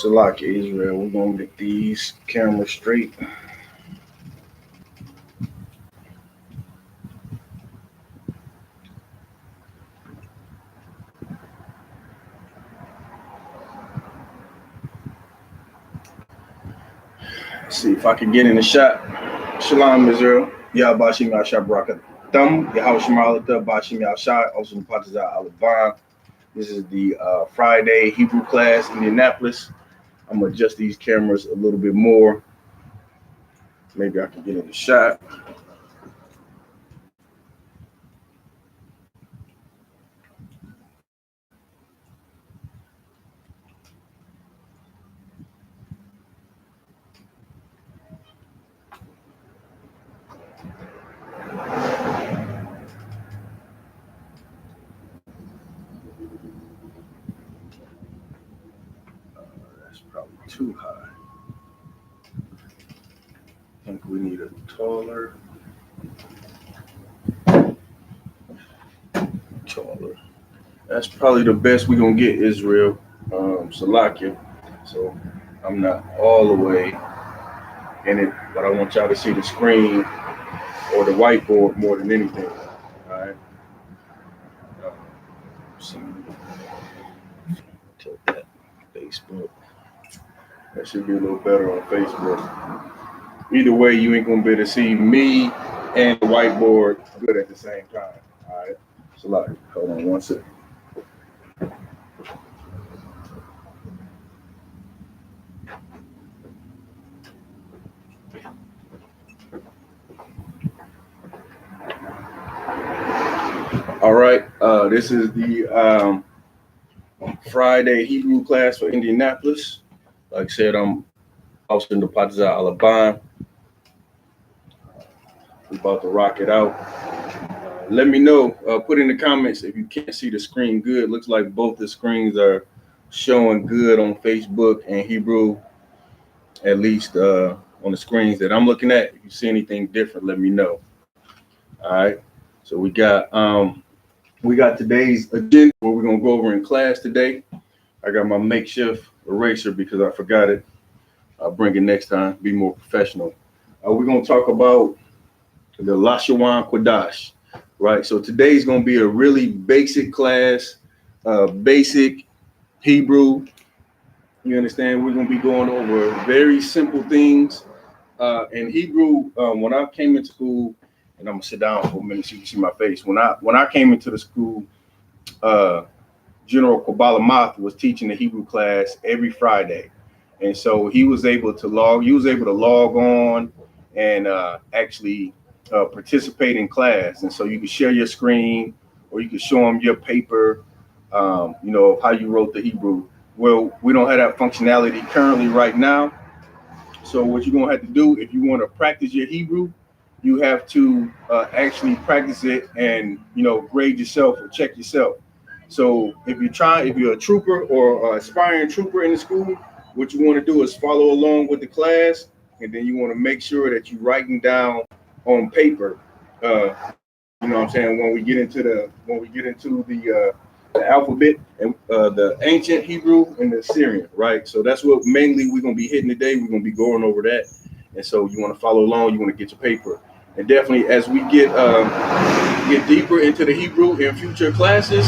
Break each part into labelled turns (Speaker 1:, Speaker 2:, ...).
Speaker 1: Salak Israel, we're gonna get these cameras straight. Let's see if I can get in the shot. Shalom Israel. Yahbashim Yashab Baraka Thumb. Yahushamalata Bashim Yashai, also in Patazah Alabama. This is the Friday Hebrew class in Indianapolis. I'm gonna adjust these cameras a little bit more. Maybe I can get in the shot. That's probably too high. I think we need a taller. That's probably the best we're gonna get, Israel. Salakia. So I'm not all the way in it, but I want y'all to see the screen or the whiteboard more than anything. All right. Tilt that Facebook. That should be a little better on Facebook. Either way, you ain't gonna be able to see me and the whiteboard good at the same time. All right. Salakia. Hold on one second. All right, this is the Friday Hebrew class for Indianapolis. Like I said, I'm also in the Patazah Alabama. We're about to rock it out. Let me know, put in the comments if you can't see the screen good. Looks like both the screens are showing good on Facebook and Hebrew, at least on the screens that I'm looking at. If you see anything different, let me know. All right, so we got today's agenda, what we're gonna go over in class today. I got my makeshift eraser because I forgot it. I'll bring it next time, be more professional. We're gonna talk about the Lashawan Kodash, right? So today's gonna be a really basic class, basic Hebrew. You understand? We're gonna be going over very simple things. In Hebrew, when I came into school, and I'm gonna sit down for a minute so you can see my face. When I came into the school, General Kabbalah Math was teaching the Hebrew class every Friday, and so he was able to log on and actually participate in class. And so you could share your screen, or you could show him your paper, of how you wrote the Hebrew. Well, we don't have that functionality currently right now. So what you're gonna have to do if you want to practice your Hebrew, you have to actually practice it and grade yourself or check yourself. So if you're a trooper or aspiring trooper in the school, what you want to do is follow along with the class, and then you want to make sure that you're writing down on paper. You know what I'm saying? When we get into the alphabet and the ancient Hebrew and the Syrian, right? So that's what mainly we're gonna be hitting today. We're gonna be going over that, and so you want to follow along. You want to get your paper, and definitely as we get deeper into the Hebrew in future classes,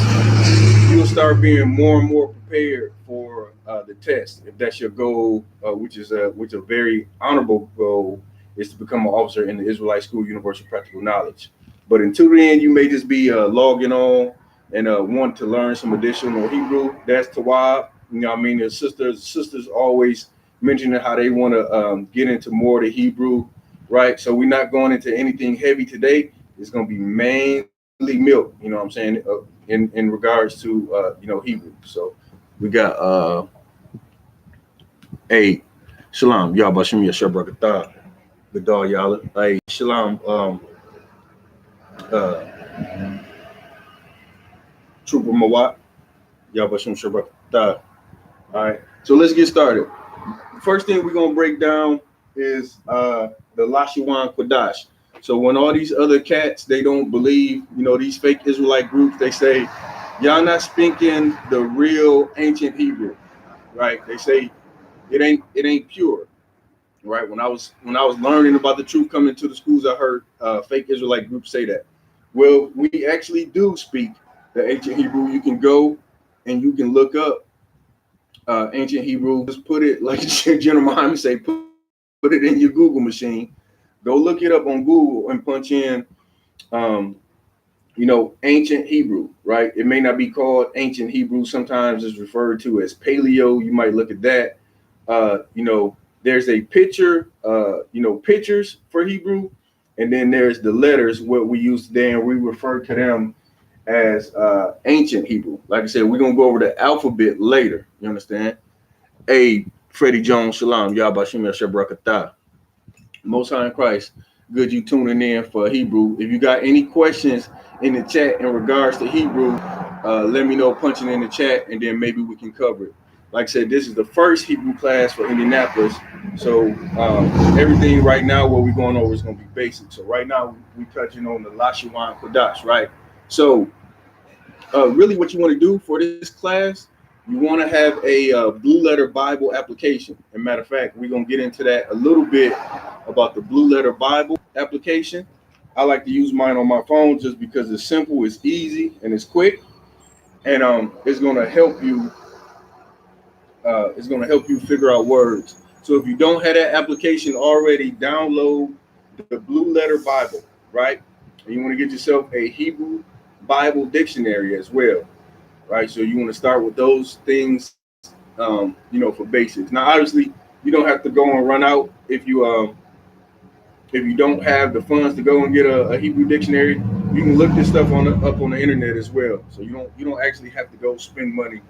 Speaker 1: you'll start being more and more prepared for the test. If that's your goal, which is a very honorable goal, is to become an officer in the Israelite School University of Practical Knowledge. But until then, you may just be logging on and want to learn some additional Hebrew. That's Tawab. The sisters always mentioning how they want to get into more of the Hebrew, right? So we're not going into anything heavy today. It's going to be mainly milk, in regards to Hebrew. So we got Shalom, Yahbashim Yashab Barakatah, Gadal Yala. Shalom, Trooper Mawat, Yahbashim Shabbat. All right, so let's get started. First thing we're gonna break down is the Lashawan Kodash. So when all these other cats, they don't believe, these fake Israelite groups, they say, y'all not speaking the real ancient Hebrew, right? They say it ain't pure, right? When I was learning about the truth coming to the schools, I heard fake Israelite groups say that. Well, we actually do speak the ancient Hebrew. You can go and you can look up ancient Hebrew. Just put it like General Muhammad say, put it in your Google machine. Go look it up on Google and punch in, ancient Hebrew, right? It may not be called ancient Hebrew. Sometimes it's referred to as Paleo. You might look at that. There's a picture, pictures for Hebrew, and then there's the letters, what we use today, and we refer to them as ancient Hebrew. Like I said, we're gonna go over the alphabet later. You understand? Hey, Freddie Jones, Shalom, Yahbashim Yasher Barakatah. Most High in Christ, good you tuning in for Hebrew. If you got any questions in the chat in regards to Hebrew, let me know, punching in the chat, and then maybe we can cover it. Like I said, this is the first Hebrew class for Indianapolis. So everything right now, what we're going over is going to be basic. So right now, we're touching on the Lashawan Kodash, right? So really what you want to do for this class, you want to have a Blue Letter Bible application. As a matter of fact, we're going to get into that a little bit about the Blue Letter Bible application. I like to use mine on my phone just because it's simple, it's easy, and it's quick. And it's going to help you. It's going to help you figure out words. So if you don't have that application already, download the Blue Letter Bible, right? And you want to get yourself a Hebrew Bible dictionary as well, right? So you want to start with those things, for basics. Now, obviously, you don't have to go and run out if you don't have the funds to go and get a Hebrew dictionary. You can look this stuff up on the internet as well. So you don't actually have to go spend money.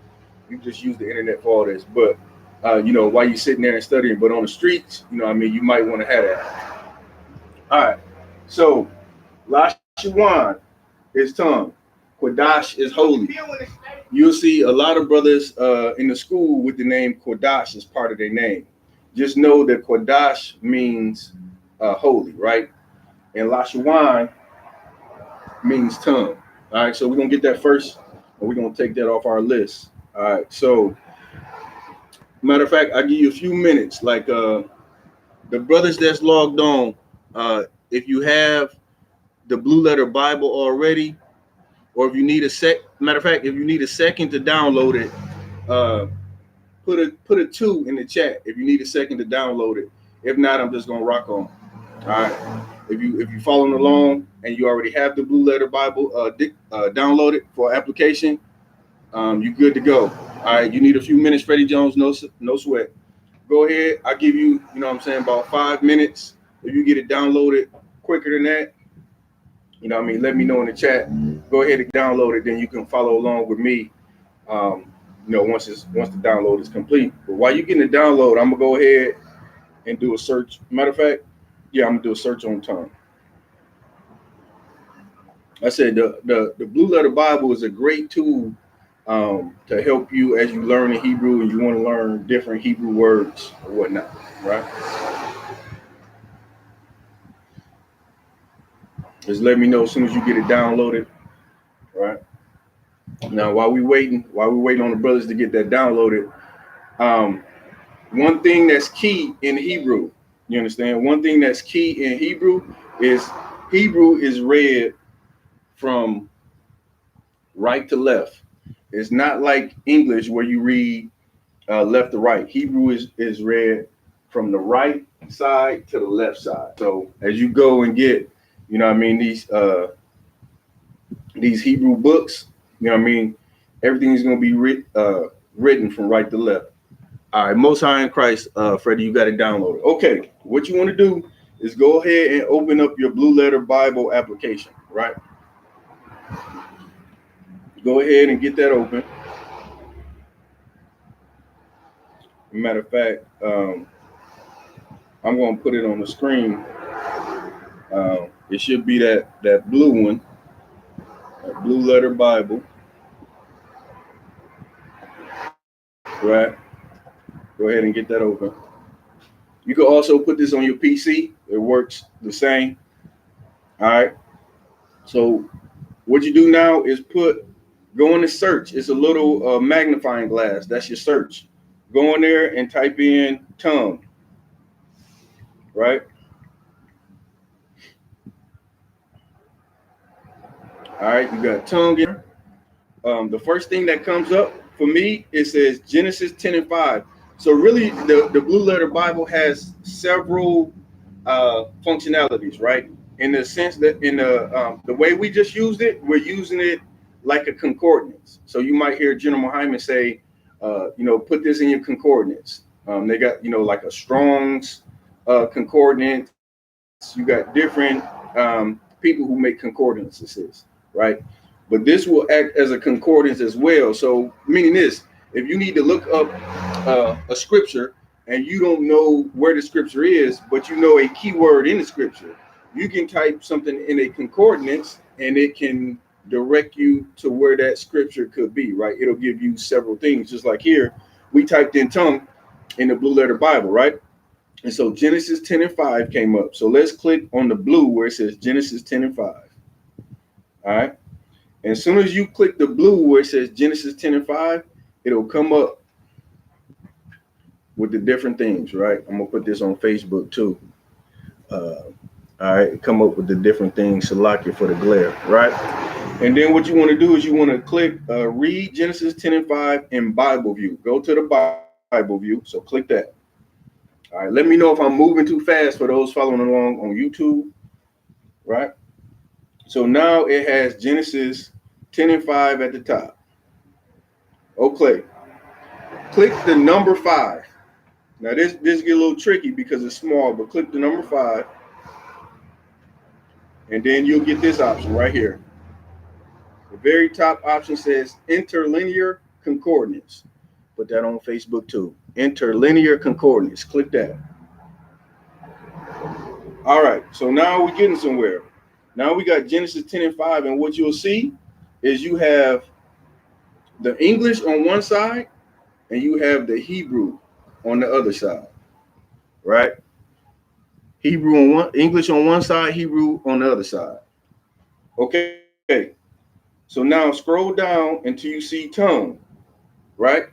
Speaker 1: You just use the internet for all this. But while you're sitting there and studying, but on the streets, you might want to have that. All right. So Lashawan is tongue. Kodash is holy. You'll see a lot of brothers in the school with the name Kodash as part of their name. Just know that Kodash means holy, right? And Lashawan means tongue. All right, so we're gonna get that first, and we're gonna take that off our list. All right, so matter of fact, I'll give you a few minutes. Like the brothers that's logged on, if you have the Blue Letter Bible already, or if you need if you need a second to download it, put a 2 in the chat if you need a second to download it. If not, I'm just gonna rock on. All right. If you following along and you already have the Blue Letter Bible downloaded for application, you're good to go. All right. You need a few minutes, Freddie Jones. No sweat. Go ahead. I'll give you, about 5 minutes. If you get it downloaded quicker than that, let me know in the chat. Go ahead and download it. Then you can follow along with me. Once the download is complete. But while you're getting the download, I'm gonna go ahead and do a search. Matter of fact, yeah, I'm gonna do a search on tongue. I said the Blue Letter Bible is a great tool to help you as you learn in Hebrew and you want to learn different Hebrew words or whatnot, right? Just let me know as soon as you get it downloaded, right? Now, while we waiting on the brothers to get that downloaded, one thing that's key in Hebrew, you understand? One thing that's key in Hebrew is read from right to left. It's not like English where you read left to right. Hebrew is read from the right side to the left side. So as you go and get, these Hebrew books, everything's going to be written from right to left. All right, Most High in Christ, Freddie, you got it downloaded. Okay, what you want to do is go ahead and open up your Blue Letter Bible application, right? Go ahead and get that open. Matter of fact, I'm going to put it on the screen. It should be that blue one, that Blue Letter Bible, right? Go ahead and get that open. You can also put this on your PC. It works the same. All right. So what you do now is go into search. It's a little magnifying glass. That's your search. Go in there and type in tongue, right? All right, you got tongue here. The first thing that comes up for me, it says Genesis 10 and 5. So really, the Blue Letter Bible has several functionalities, right? In the sense that in the way we just used it, we're using it like a concordance. So you might hear General Muhammad say, put this in your concordance. They got, like a Strong's concordance. You got different people who make concordances, right? But this will act as a concordance as well. So meaning this, if you need to look up a scripture and you don't know where the scripture is, but you know a keyword in the scripture, you can type something in a concordance and it can direct you to where that scripture could be, right? It'll give you several things. Just like here, we typed in tongue in the Blue Letter Bible, right? And so Genesis 10 and 5 came up. So let's click on the blue where it says Genesis 10 and 5. All right. And as soon as you click the blue where it says Genesis 10 and 5, it'll come up with the different things, right? I'm going to put this on Facebook too. All right. Come up with the different things. Salakia for the glare, right? And then what you want to do is you want to click read Genesis 10 and 5 in Bible view. Go to the Bible view. So click that. All right, let me know if I'm moving too fast for those following along on YouTube, right? So now it has Genesis 10 and 5 at the top. Okay, click the number 5. Now this get a little tricky because it's small, but click the number 5, and then you'll get this option right here. The very top option says interlinear concordance. Put that on Facebook too. Interlinear concordance. Click that. All right, so now we're getting somewhere. Now we got Genesis 10 and 5, and what you'll see is you have the English on one side and you have the Hebrew on the other side, right? English on one side, Hebrew on the other side. Okay, so now scroll down until you see tongue, right?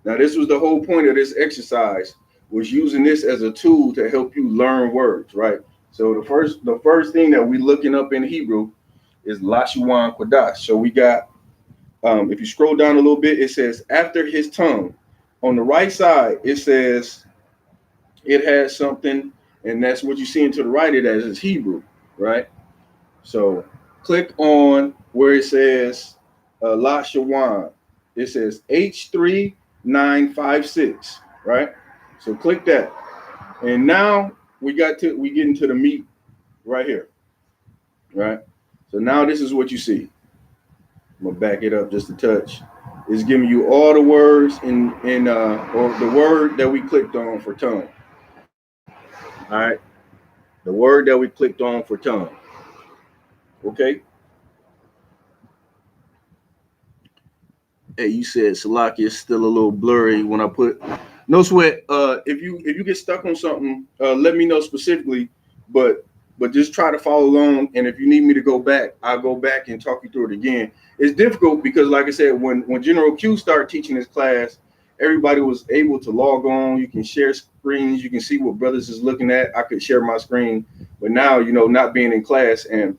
Speaker 1: Now this was the whole point of this exercise, was using this as a tool to help you learn words, right? So the first thing that we're looking up in Hebrew is Lashuan Kodash. So we got, if you scroll down a little bit, it says after his tongue. On the right side, it says it has something, and that's what you see into the right. It as is Hebrew, right? So click on where it says Lashuan. It says H3956, right? So click that, and now we get into the meat right here, right? So now this is what you see. I'm gonna back it up just a touch. It's giving you all the words or the word that we clicked on for tongue. All right, the word that we clicked on for tongue. Okay. Hey, you said Salaki is still a little blurry when I put. No sweat. If you get stuck on something, let me know specifically. But just try to follow along. And if you need me to go back, I'll go back and talk you through it again. It's difficult because, like I said, when General Q started teaching his class, everybody was able to log on. You can share screens. You can see what brothers is looking at. I could share my screen. But now, not being in class and,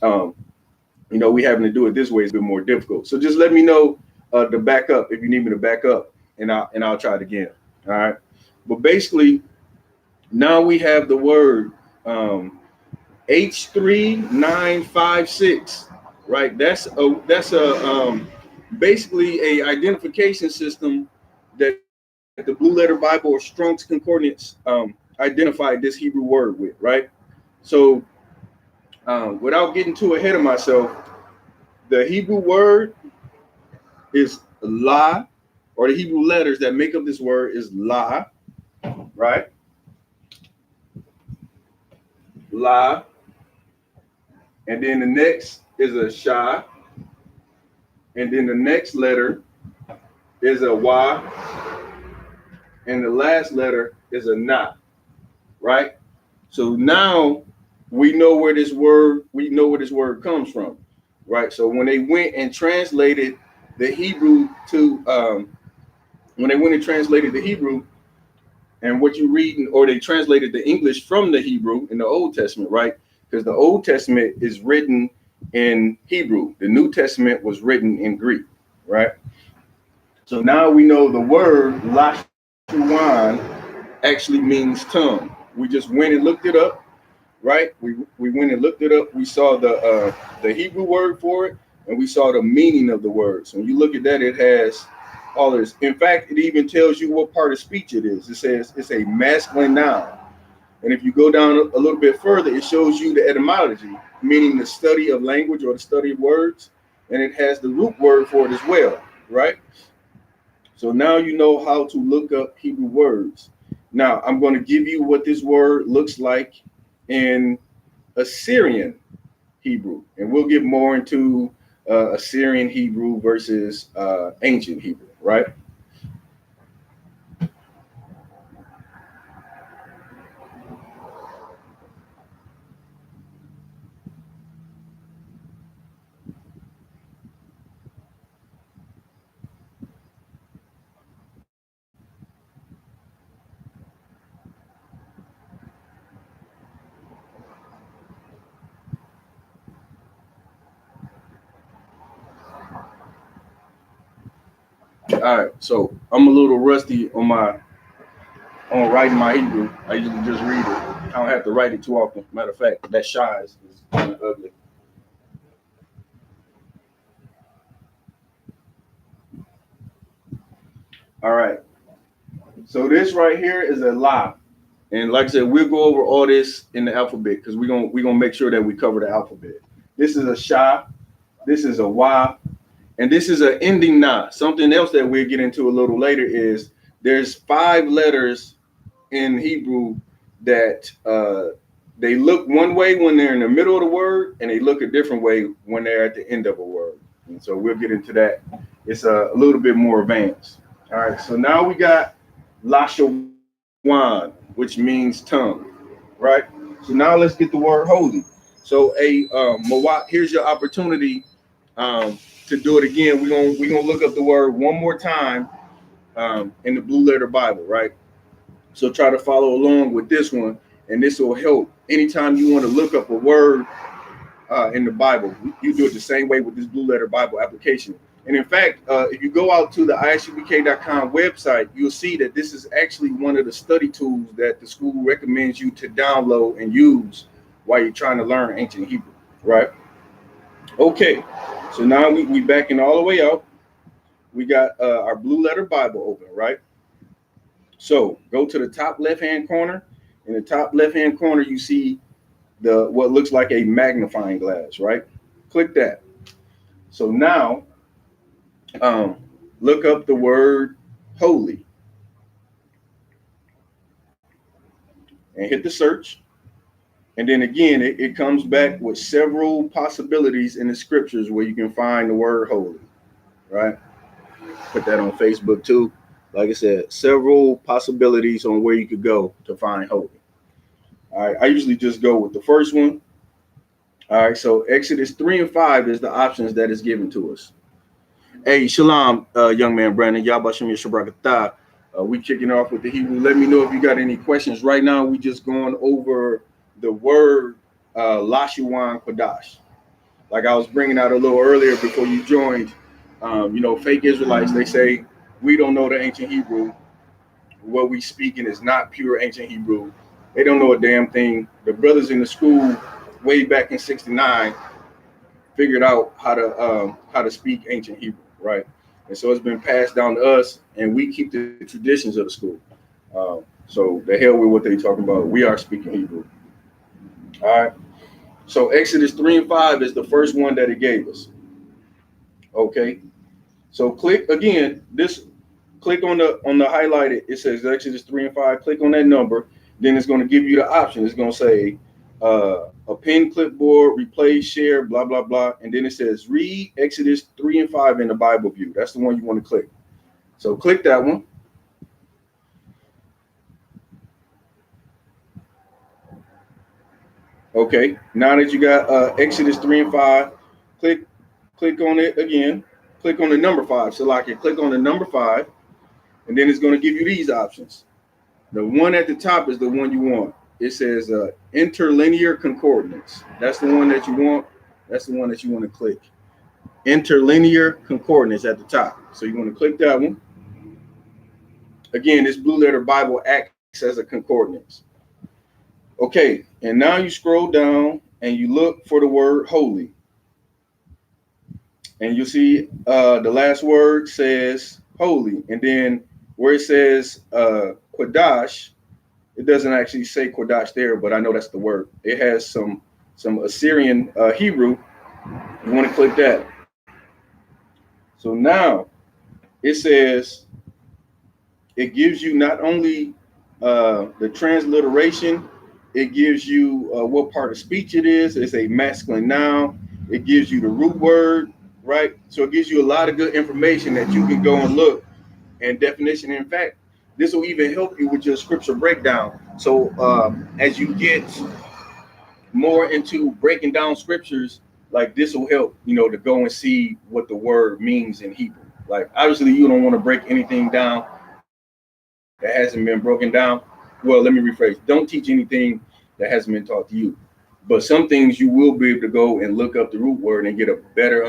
Speaker 1: we having to do it this way is a bit more difficult. So just let me know to back up if you need me to back up, and I'll try it again. All right. But basically, now we have the word H3956, right? That's basically a identification system that the Blue Letter Bible or Strong's Concordance identified this Hebrew word with, right? So without getting too ahead of myself, the Hebrew word is la, or the Hebrew letters that make up this word is la, right? La. And then the next is a sha. And then the next letter is a wa. And the last letter is a na, right? So now we know where this word comes from, right? So when they went and translated the Hebrew to when they went and translated the Hebrew, and what you read, or they translated the English from the Hebrew in the Old Testament, right? Because the Old Testament is written in Hebrew. The New Testament was written in Greek, right? So now we know the word Lashuan actually means tongue. We just went and looked it up, right? We went and looked it up. We saw the Hebrew word for it, and we saw the meaning of the word. So when you look at that, it has all this. In fact, it even tells you what part of speech it is. It says it's a masculine noun. And if you go down a little bit further, it shows you the etymology, meaning the study of language or the study of words. And it has the root word for it as well, right? So now you know how to look up Hebrew words. Now I'm going to give you what this word looks like in Assyrian Hebrew, and we'll get more into Assyrian Hebrew versus ancient Hebrew, right? All right, so I'm a little rusty on writing my Hebrew. I usually just read it. I don't have to write it too often. Matter of fact, that shy is kind of ugly. All right, so this right here is a lie, and like I said, we'll go over all this in the alphabet because we're gonna make sure that we cover the alphabet. This is a shy, this is a y, and this is an ending na. Something else that we'll get into a little later is there's 5 letters in Hebrew that they look one way when they're in the middle of the word, and they look a different way when they're at the end of a word. And so we'll get into that. It's a little bit more advanced. All right, so now we got Lashawan, which means tongue, right? So now let's get the word holy. So Mawat, here's your opportunity to do it again. We're gonna look up the word one more time in the Blue Letter Bible, right? So try to follow along with this one, and this will help. Anytime you want to look up a word in the Bible, you do it the same way with this Blue Letter Bible application. And in fact, if you go out to the I.S.U.P.K.com website, you'll see that this is actually one of the study tools that the school recommends you to download and use while you're trying to learn ancient Hebrew, right? Okay, so now we backing all the way out. We got our Blue Letter Bible open, right? So go to the top left-hand corner. In the top left-hand corner, you see what looks like a magnifying glass, right? Click that. So now, look up the word holy and hit the search. And then again, it comes back with several possibilities in the scriptures where you can find the word holy, right? Put that on Facebook too. Like I said, several possibilities on where you could go to find holy. All right, I usually just go with the first one. All right, so Exodus 3 and 5 is the options that is given to us. Hey, shalom, young man Brandon. Yabashim Yeshabrakatah. We kicking off with the Hebrew. Let me know if you got any questions. Right now, we just going over the word Lashuan Kodash. Like I was bringing out a little earlier before you joined, fake Israelites, they say, we don't know the ancient Hebrew. What we speaking is not pure ancient Hebrew. They don't know a damn thing. The brothers in the school way back in '69 figured out how to speak ancient Hebrew, right? And so it's been passed down to us, and we keep the traditions of the school. So the hell with what they talking about. We are speaking Hebrew. All right. So Exodus 3 and 5 is the first one that it gave us. Okay. So click again. Click on the highlighted. It says Exodus 3 and 5. Click on that number. Then it's going to give you the option. It's going to say append clipboard, replay, share, blah, blah, blah. And then it says read Exodus 3 and 5 in the Bible view. That's the one you want to click. So click that one. Okay. Now that you got Exodus 3 and 5, click on it again. Click on the number 5. So like you click on the number 5. And then it's going to give you these options. The one at the top is the one you want. It says interlinear concordance. That's the one that you want. That's the one that you want to click. Interlinear concordance at the top. So you want to click that one. Again, this blue letter Bible acts as a concordance. Okay, and now you scroll down and you look for the word holy. And you'll see the last word says holy. And then where it says Kodash, it doesn't actually say Kodash there, but I know that's the word. It has some Assyrian Hebrew. You want to click that. So now it says, it gives you not only the transliteration, it gives you what part of speech it is. It's a masculine noun. It gives you the root word, right? So it gives you a lot of good information that you can go and look and definition. In fact, this will even help you with your scripture breakdown. So as you get more into breaking down scriptures, like this will help, to go and see what the word means in Hebrew. Like obviously you don't want to break anything down that hasn't been broken down. Well, let me rephrase. Don't teach anything that hasn't been taught to you. But some things you will be able to go and look up the root word and get a better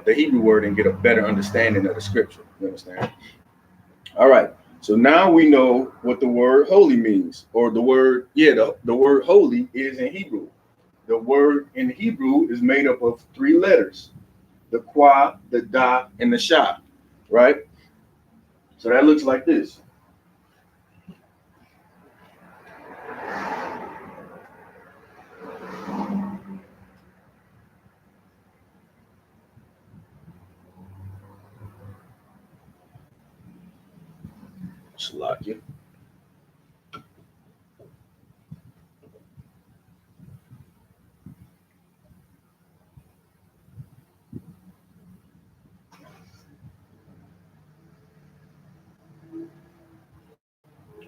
Speaker 1: the Hebrew word and get a better understanding of the scripture. You understand? All right. So now we know what the word holy means, or the word, the word holy is in Hebrew. The word in Hebrew is made up of 3 letters, the kwa, the da, and the sha, right? So that looks like this. Shalakia.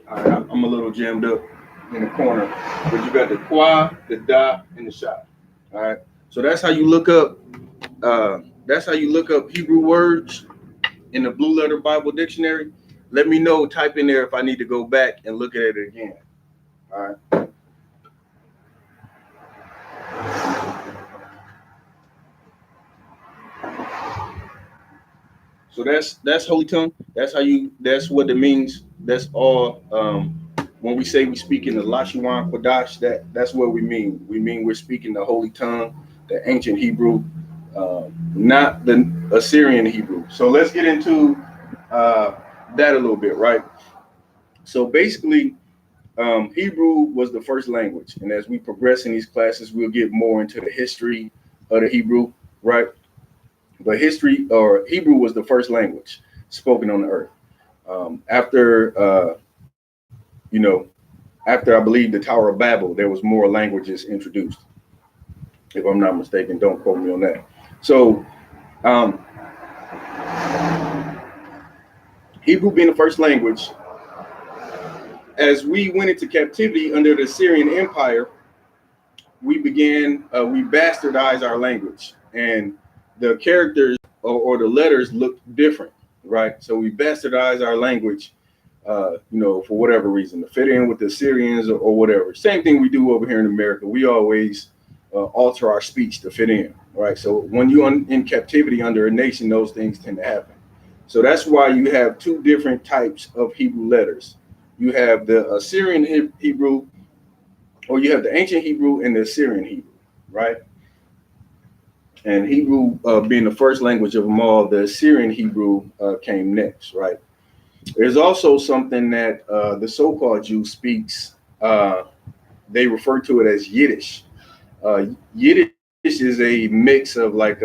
Speaker 1: All right, I'm a little jammed up in the corner, but you got the kwa, the da, and the sha. All right, so that's how you look up. That's how you look up Hebrew words in the Blue Letter Bible Dictionary. Let me know. Type in there if I need to go back and look at it again. All right. So that's holy tongue. That's how you. That's what it means. That's all. When we say we speak in the Lashuan Kodash, that's what we mean. We mean we're speaking the holy tongue, the ancient Hebrew, not the Assyrian Hebrew. So let's get into that a little bit, right? So basically, Hebrew was the first language, and as we progress in these classes, we'll get more into the history of the Hebrew, right? But history or Hebrew was the first language spoken on the earth. After I believe the Tower of Babel, there was more languages introduced. If I'm not mistaken, don't quote me on that. So Hebrew being the first language, as we went into captivity under the Assyrian Empire, we bastardized our language, and the characters or the letters looked different, right? So we bastardized our language, for whatever reason, to fit in with the Assyrians or whatever. Same thing we do over here in America. We always alter our speech to fit in, right? So when you're in captivity under a nation, those things tend to happen. So that's why you have 2 different types of Hebrew letters. You have the Assyrian Hebrew, or you have the ancient Hebrew and the Assyrian Hebrew, right? And Hebrew being the first language of them all, the Assyrian Hebrew came next, right? There's also something that the so-called Jew speaks. They refer to it as Yiddish. Yiddish is a mix of like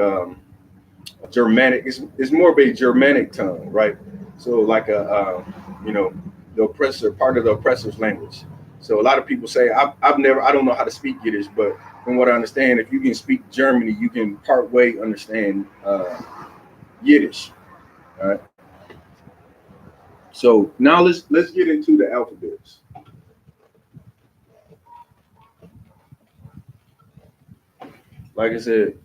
Speaker 1: Germanic. It's more of a Germanic tongue, right? So like the oppressor, part of the oppressor's language. So a lot of people say, I don't know how to speak Yiddish, but from what I understand, if you can speak Germany, you can part way understand Yiddish. All right. So now let's get into the alphabets. Like I said,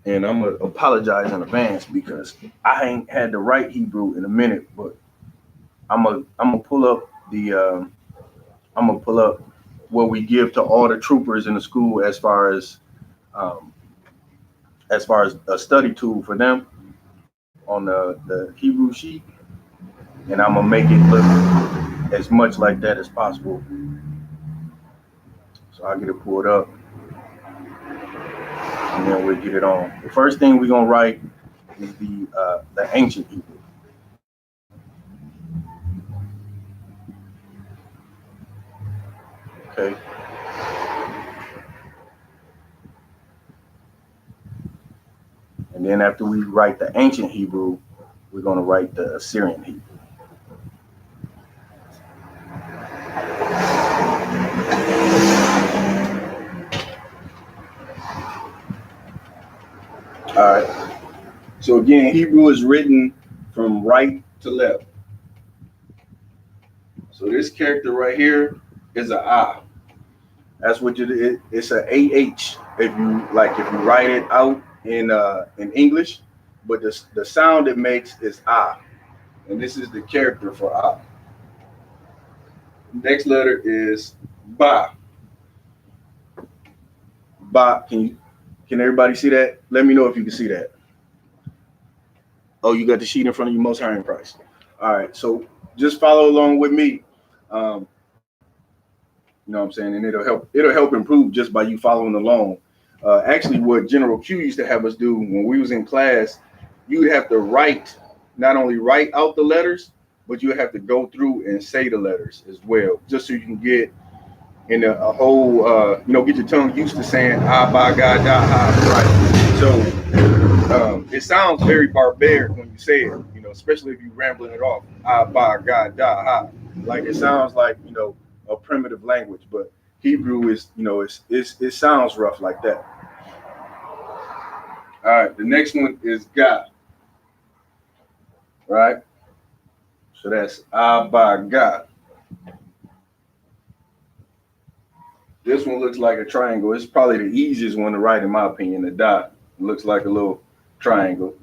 Speaker 1: and I'm gonna apologize in advance because I ain't had to write Hebrew in a minute, but I'm gonna pull up the I'm gonna pull up what we give to all the troopers in the school um, as far as a study tool for them on the Hebrew sheet, and I'm gonna make it look as much like that as possible. So I'll get it pulled up, and then we'll get it on. The first thing we're gonna write is the ancient Hebrew. Okay. And then after we write the ancient Hebrew, we're going to write the Assyrian Hebrew. All right. So again, Hebrew is written from right to left. So this character right here is a I. That's what it's a AH. If you write it out in English, but the sound it makes is I, and this is the character for I. Next letter is Ba. Ba. Can everybody see that? Let me know if you can see that. Oh, you got the sheet in front of you, most high in Christ. All right, so just follow along with me. Um, you know what I'm saying, and it'll help improve just by you following along. Actually, what General Q used to have us do when we was in class, you would have to not only write out the letters, but you would have to go through and say the letters as well, just so you can get in a whole, get your tongue used to saying ah, ba, ga, da, ha, right. So it sounds very barbaric when you say it, especially if you're rambling it off. Ah, ba, ga, da, ha. Like it sounds like, a primitive language, but Hebrew is, it sounds rough like that. All right, the next one is God, right? So that's ah, ba, ga. This one looks like a triangle. It's probably the easiest one to write, in my opinion. The dot looks like a little triangle.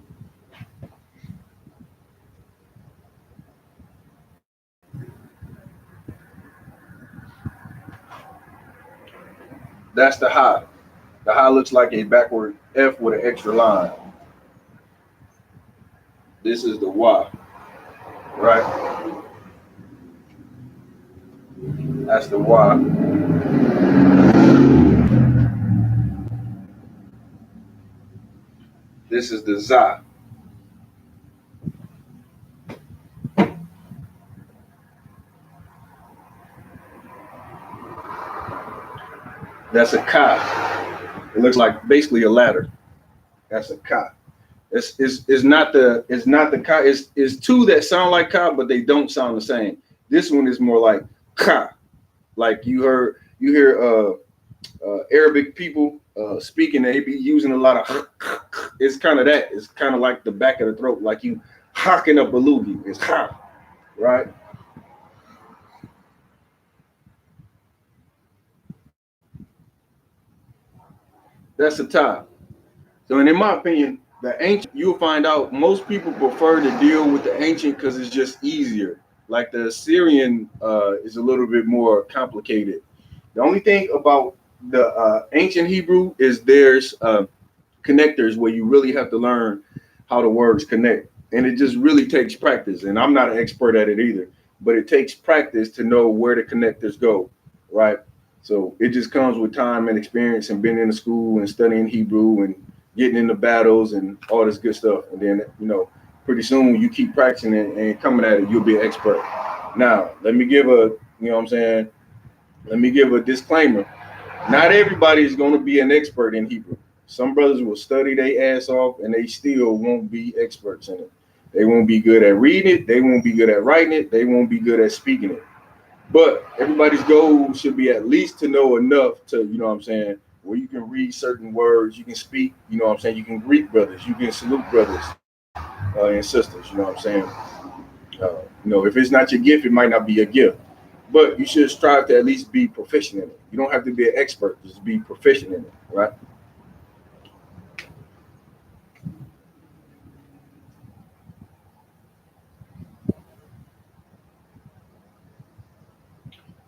Speaker 1: That's the ha. The ha looks like a backward F with an extra line. This is the wa, right? That's the wa. This is the za. That's a ka. It looks like basically a ladder. That's a ka. It's not the ka. It's two that sound like ka, but they don't sound the same. This one is more like ka. Like you hear Arabic people speaking, they be using a lot of. It's kind of that. It's kind of like the back of the throat, like you hocking up a loogie. It's ha, right? That's the top. So, and in my opinion, the ancient, you'll find out most people prefer to deal with the ancient because it's just easier. Like the Assyrian is a little bit more complicated. The only thing about the ancient Hebrew is there's connectors where you really have to learn how the words connect. And it just really takes practice. And I'm not an expert at it either, but it takes practice to know where the connectors go, right? So it just comes with time and experience and being in the school and studying Hebrew and getting into battles and all this good stuff. And then, pretty soon when you keep practicing and coming at it, you'll be an expert. Now, let me give a, you know what I'm saying? Let me give a disclaimer. Not everybody is going to be an expert in Hebrew. Some brothers will study their ass off and they still won't be experts in it. They won't be good at reading it. They won't be good at writing it. They won't be good at speaking it. But everybody's goal should be at least to know enough to, where you can read certain words, you can speak, you can greet brothers, you can salute brothers and sisters, if it's not your gift, it might not be a gift. But you should strive to at least be proficient in it. You don't have to be an expert, just be proficient in it, right?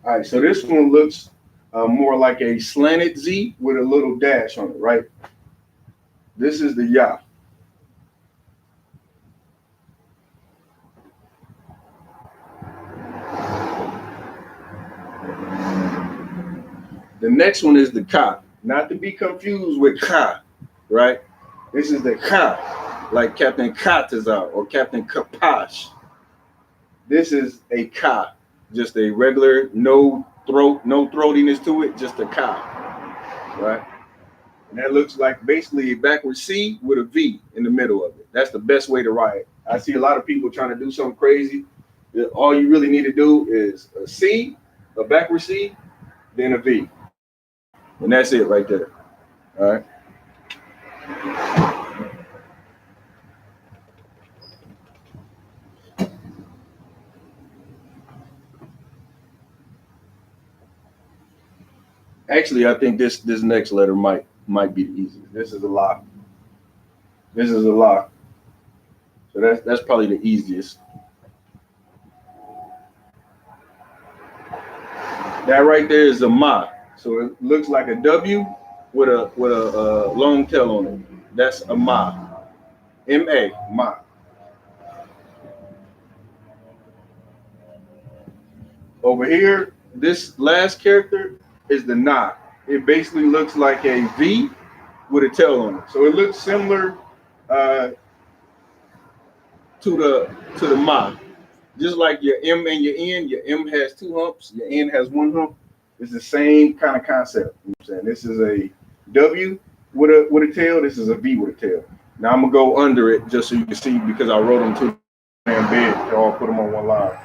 Speaker 1: All right, so this one looks more like a slanted Z with a little dash on it, right? This is the Yah. The next one is the Ka, not to be confused with Ka, right? This is the Ka, like Captain Katazar or Captain Kapash. This is a Ka, just a regular, no throatiness to it, just a Ka, right? And that looks like basically a backward C with a V in the middle of it. That's the best way to write it. I see a lot of people trying to do something crazy. All you really need to do is a C, a backward C, then a V. And that's it right there. All right. Actually, I think this next letter might be the easiest. This is a lock. This is a lock. So that's probably the easiest. That right there is a ma. So it looks like a W with a long tail on it. That's a ma. M-A, ma. Over here, this last character is the na. It basically looks like a V with a tail on it. So it looks similar uh, to the ma. Just like your M and your M has two humps, your N has one hump. It's the same kind of concept. You know what I'm saying? This is a W with a tail. This is a V with a tail. Now I'm gonna go under it just so you can see because I wrote them too damn big. So I'll put them on one line.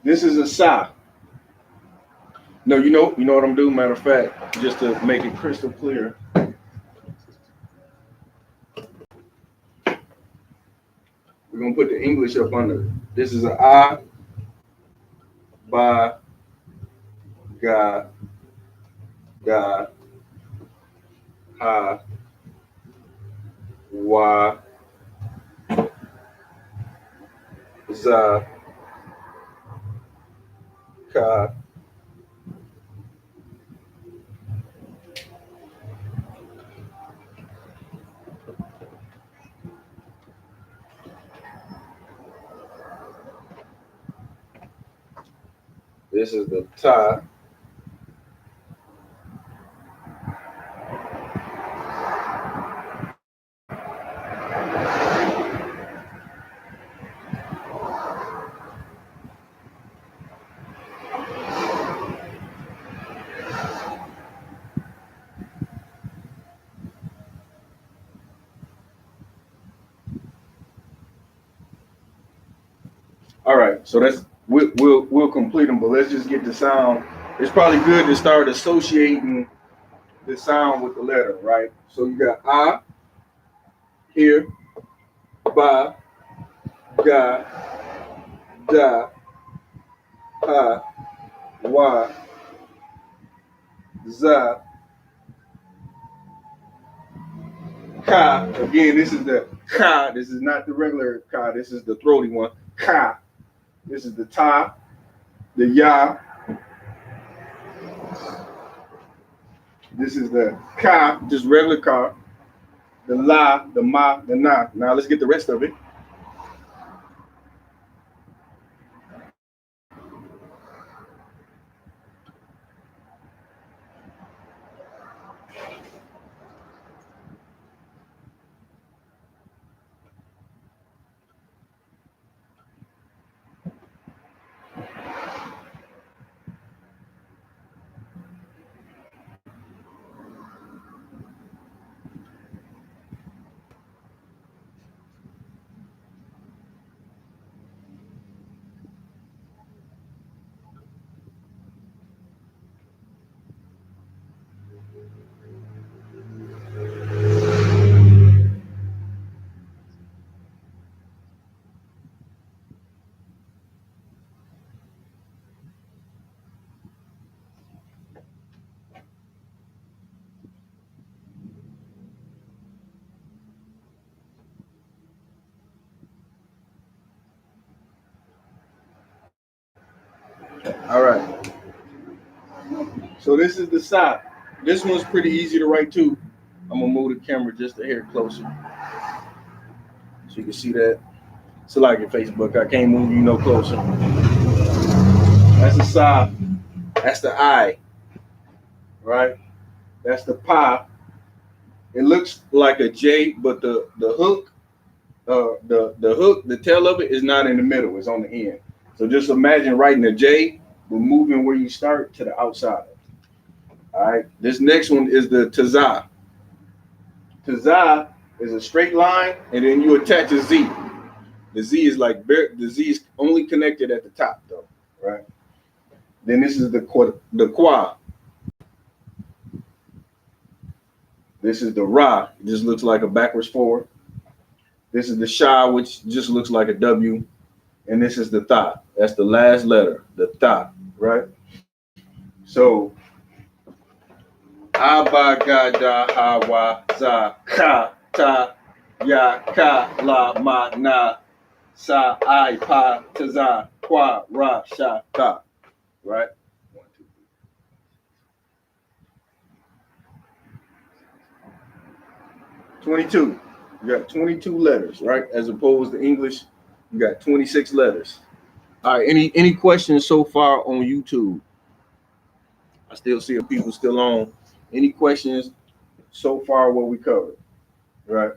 Speaker 1: This is a sa. No, you know what I'm doing. Matter of fact, just to make it crystal clear, we're gonna put the English up under it. This is a I, ba, ga, da, ha, wa, za, ka. This is the ta. All right, so that's we'll complete them, but let's just get the sound. It's probably good to start associating the sound with the letter, right? So you got I here, ba, ga, da, ha, wa, za, ka. Again, this is the ka. This is not the regular ka. This is the throaty one. Ka. This is the ta, the ya. This is the ka, just regular ka. The la, the ma, the na. Now let's get the rest of it. All right. So this is the side. This one's pretty easy to write too. I'm gonna move the camera just a hair closer so you can see that. It's like your Facebook. I can't move you no closer. That's the side. That's the I. Right. That's the pi. It looks like a J, but the hook, the hook, the tail of it is not in the middle. It's on the end. So just imagine writing a J, but moving where you start to the outside. All right. This next one is the Tazah. Tazah is a straight line, and then you attach a Z. The Z is like the Z is only connected at the top, though. Right. Then this is the Kwa. This is the Ra. It just looks like a backwards forward. This is the Sha, which just looks like a W. And this is the Tha. That's the last letter, the Tha, right? So, Abagada Hawa Za Ka Ta Ya Ka La Ma Na Sa I Pa Taza Kwa Ra Sha Ta, right? 22. You got 22 letters, right? As opposed to English, you got 26 letters. All right. Any questions so far on YouTube? I still see people still on. Any questions so far what we covered, right?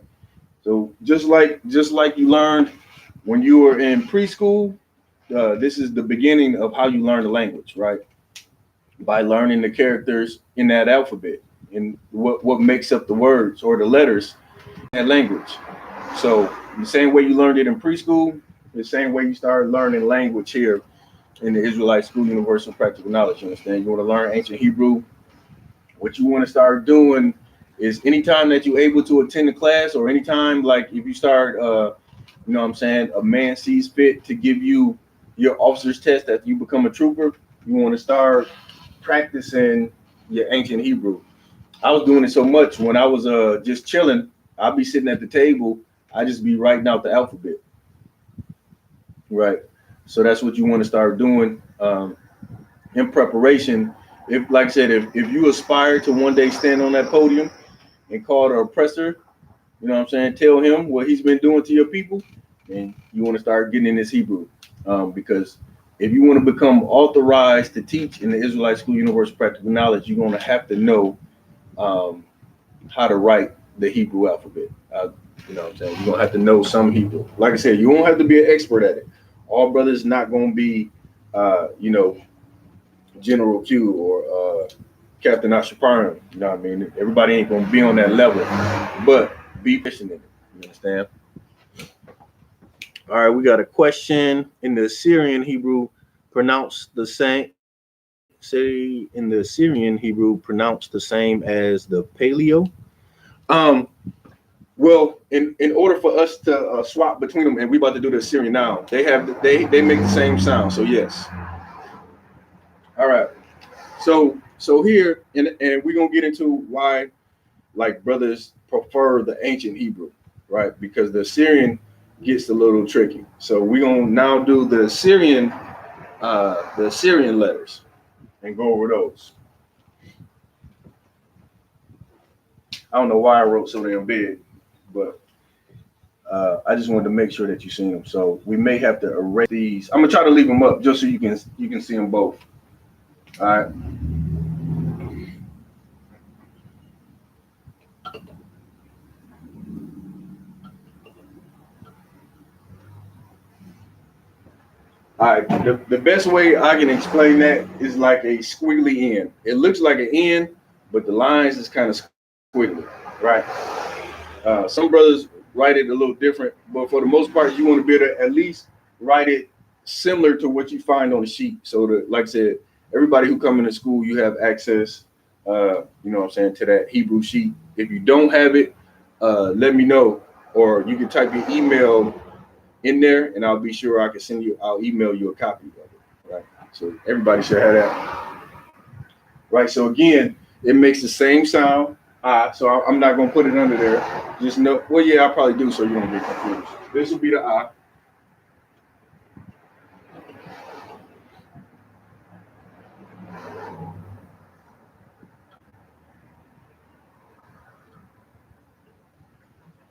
Speaker 1: So just like you learned when you were in preschool, this is the beginning of how you learn the language, right? By learning the characters in that alphabet and what makes up the words or the letters in that language. So the same way you learned it in preschool, the same way you started learning language here in the Israelite School Universal Practical Knowledge. You understand? You want to learn ancient Hebrew. What you want to start doing is anytime that you're able to attend a class, or anytime, like if you start, you know what I'm saying, a man sees fit to give you your officer's test after you become a trooper, you want to start practicing your ancient Hebrew. I was doing it so much when I was just chilling. I'd be sitting at the table. I just be writing out the alphabet. Right. So that's what you want to start doing in preparation. If, like I said, if you aspire to one day stand on that podium and call the oppressor, you know what I'm saying, tell him what he's been doing to your people, and you want to start getting in this Hebrew. Because if you want to become authorized to teach in the Israelite School Universal Practical Knowledge, you're going to have to know how to write the Hebrew alphabet. You know what I'm saying? You're going to have to know some Hebrew. Like I said, you won't have to be an expert at it. All brothers not going to be, you know, General Q or Captain Ashaparan. You know what I mean? Everybody ain't going to be on that level, but be patient in it. You understand? All right, we got a question in the Syrian Hebrew pronounced the same. Say in the Syrian Hebrew pronounced the same as the Paleo. Well, in order for us to swap between them, and we about to do the Syrian now, they make the same sound. So yes. All right. So here, and we're gonna get into why, like, brothers prefer the ancient Hebrew, right? Because the Syrian gets a little tricky. So we're gonna now do the Syrian letters and go over those. I don't know why I wrote so damn big, but I just wanted to make sure that you seen them. So we may have to erase these. I'm gonna try to leave them up just so you can see them both. All right. All right. The best way I can explain that is like a squiggly N. It looks like an N, but the lines is kind of squiggly, right? Some brothers write it a little different, but for the most part, you want to be able to at least write it similar to what you find on the sheet. So that, like I said, everybody who come into school, you have access, you know what I'm saying, to that Hebrew sheet. If you don't have it, let me know, or you can type your email in there, and I'll be sure I'll email you a copy of it, right? So everybody should have that, right? So again, it makes the same sound. So I'm not gonna put it under there. Just know, well, yeah, I'll probably do so you don't get confused. This will be the I.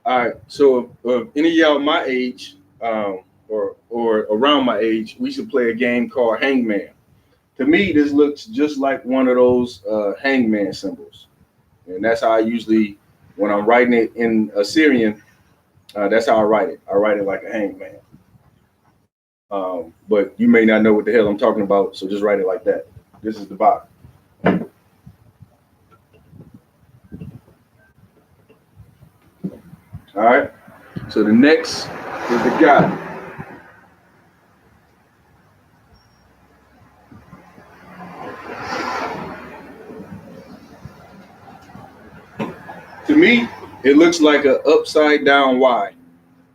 Speaker 1: All right. So if any of y'all my age, or around my age, we should play a game called Hangman. To me, this looks just like one of those hangman symbols, and that's how I usually, when I'm writing it in Assyrian, that's how I write it. I write it like a hangman. But you may not know what the hell I'm talking about, so just write it like that. This is the box. All right. So the next is the guy. To me, it looks like an upside down Y.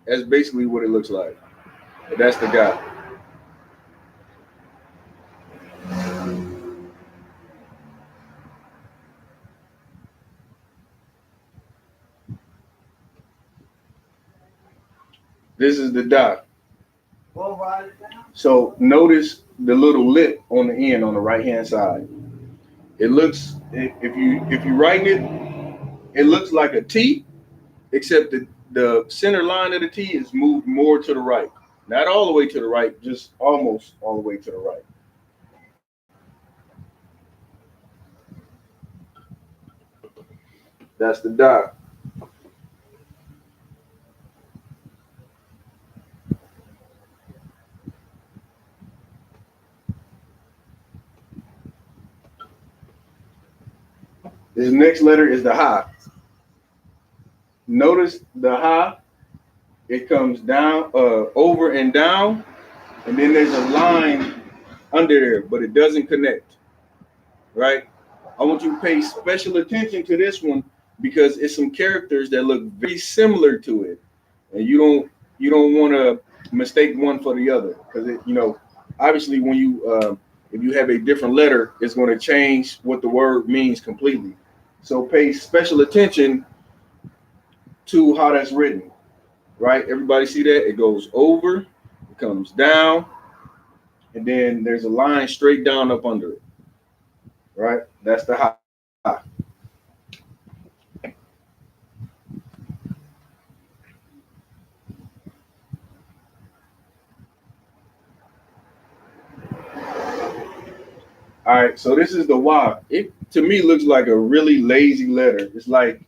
Speaker 1: That's basically what it looks like. But that's the guy. This is the dot. So notice the little lip on the end on the right hand side. It looks, if you write it, it looks like a T, except the center line of the T is moved more to the right. Not all the way to the right, just almost all the way to the right. That's the dot. This next letter is the Ha. Notice the Ha, it comes down, over and down, and then there's a line under there, but it doesn't connect, right? I want you to pay special attention to this one because it's some characters that look very similar to it, and you don't want to mistake one for the other because obviously when you if you have a different letter, it's going to change what the word means completely. So pay special attention to how that's written, right? Everybody see that? It goes over, it comes down, and then there's a line straight down up under it, right? That's the Ha. All right, so this is the Y. It to me looks like a really lazy letter. It's like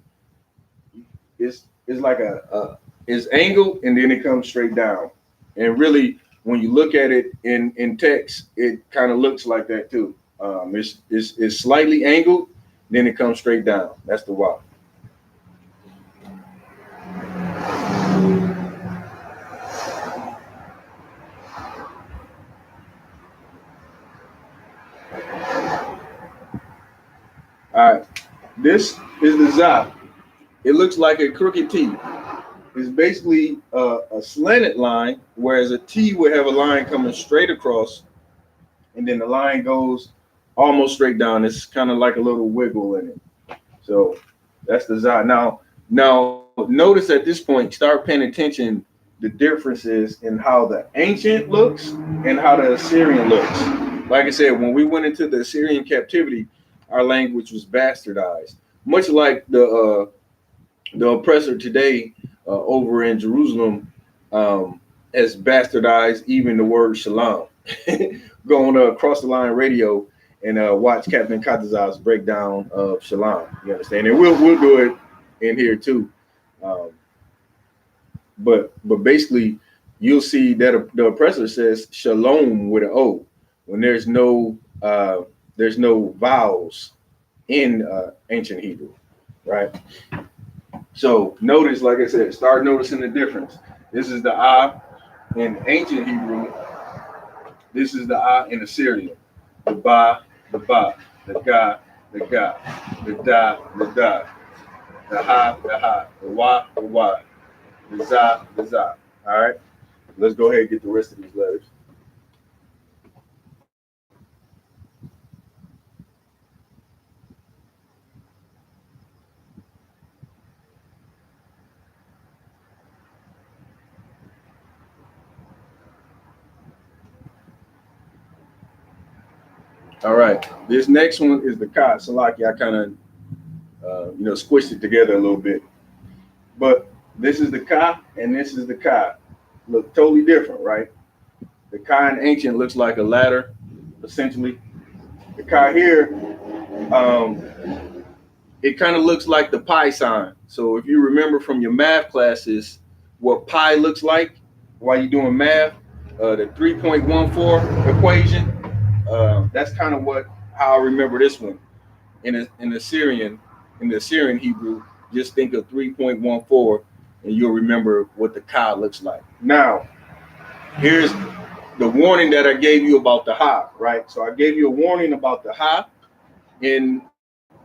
Speaker 1: it's angled and then it comes straight down. And really, when you look at it in text, it kind of looks like that too. It's slightly angled, then it comes straight down. That's the Y. All right, this is the Z. It looks like a crooked T. It's basically a slanted line, whereas a T would have a line coming straight across, and then the line goes almost straight down. It's kind of like a little wiggle in it. So that's the Zod. Now notice at this point, start paying attention the differences in how the ancient looks and how the Assyrian looks. Like I said, when we went into the Assyrian captivity, our language was bastardized, much like the oppressor today over in Jerusalem has bastardized even the word shalom. Going across the line radio and watch Captain Katazav's breakdown of shalom. You understand? And we'll do it in here too. But basically, you'll see that the oppressor says shalom with an O when there's no vowels in ancient Hebrew, right? So notice, like I said, start noticing the difference. This is the I in ancient Hebrew. This is the I in Assyrian. The ba, the ga, the ga, the da, the ha, the wa, the za, the za. All right. Let's go ahead and get the rest of these letters. All right. This next one is the ka. Salaki. I kind of squished it together a little bit. But This is the ka and this is the ka. Look totally different, right? The ka in ancient looks like a ladder, essentially. The ka here, um, it kind of looks like the pi sign. So if you remember from your math classes what pi looks like while you're doing math, the 3.14 equation, that's kind of what how I remember this one. In Assyrian, in the Assyrian Hebrew, just think of 3.14 and you'll remember what the ka looks like. Now, here's the warning that I gave you about the ha, right? So I gave you a warning about the ha in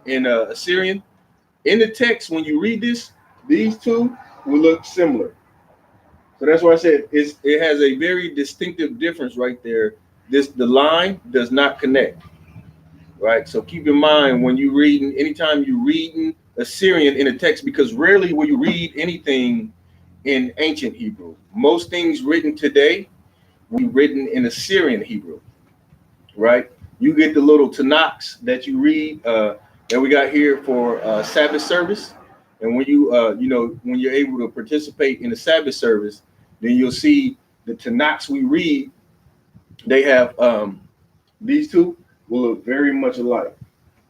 Speaker 1: Assyrian. In the text, when you read this, these two will look similar. So that's why I said it has a very distinctive difference right there. The line does not connect, right? So keep in mind when you reading, anytime you reading Assyrian in a text, because rarely will you read anything in ancient Hebrew. Most things written today will be written in Assyrian Hebrew, right? You get the little Tanakhs that you read that we got here for Sabbath service, and when when you're able to participate in the Sabbath service, then you'll see the Tanakhs we read. They have these two will look very much alike.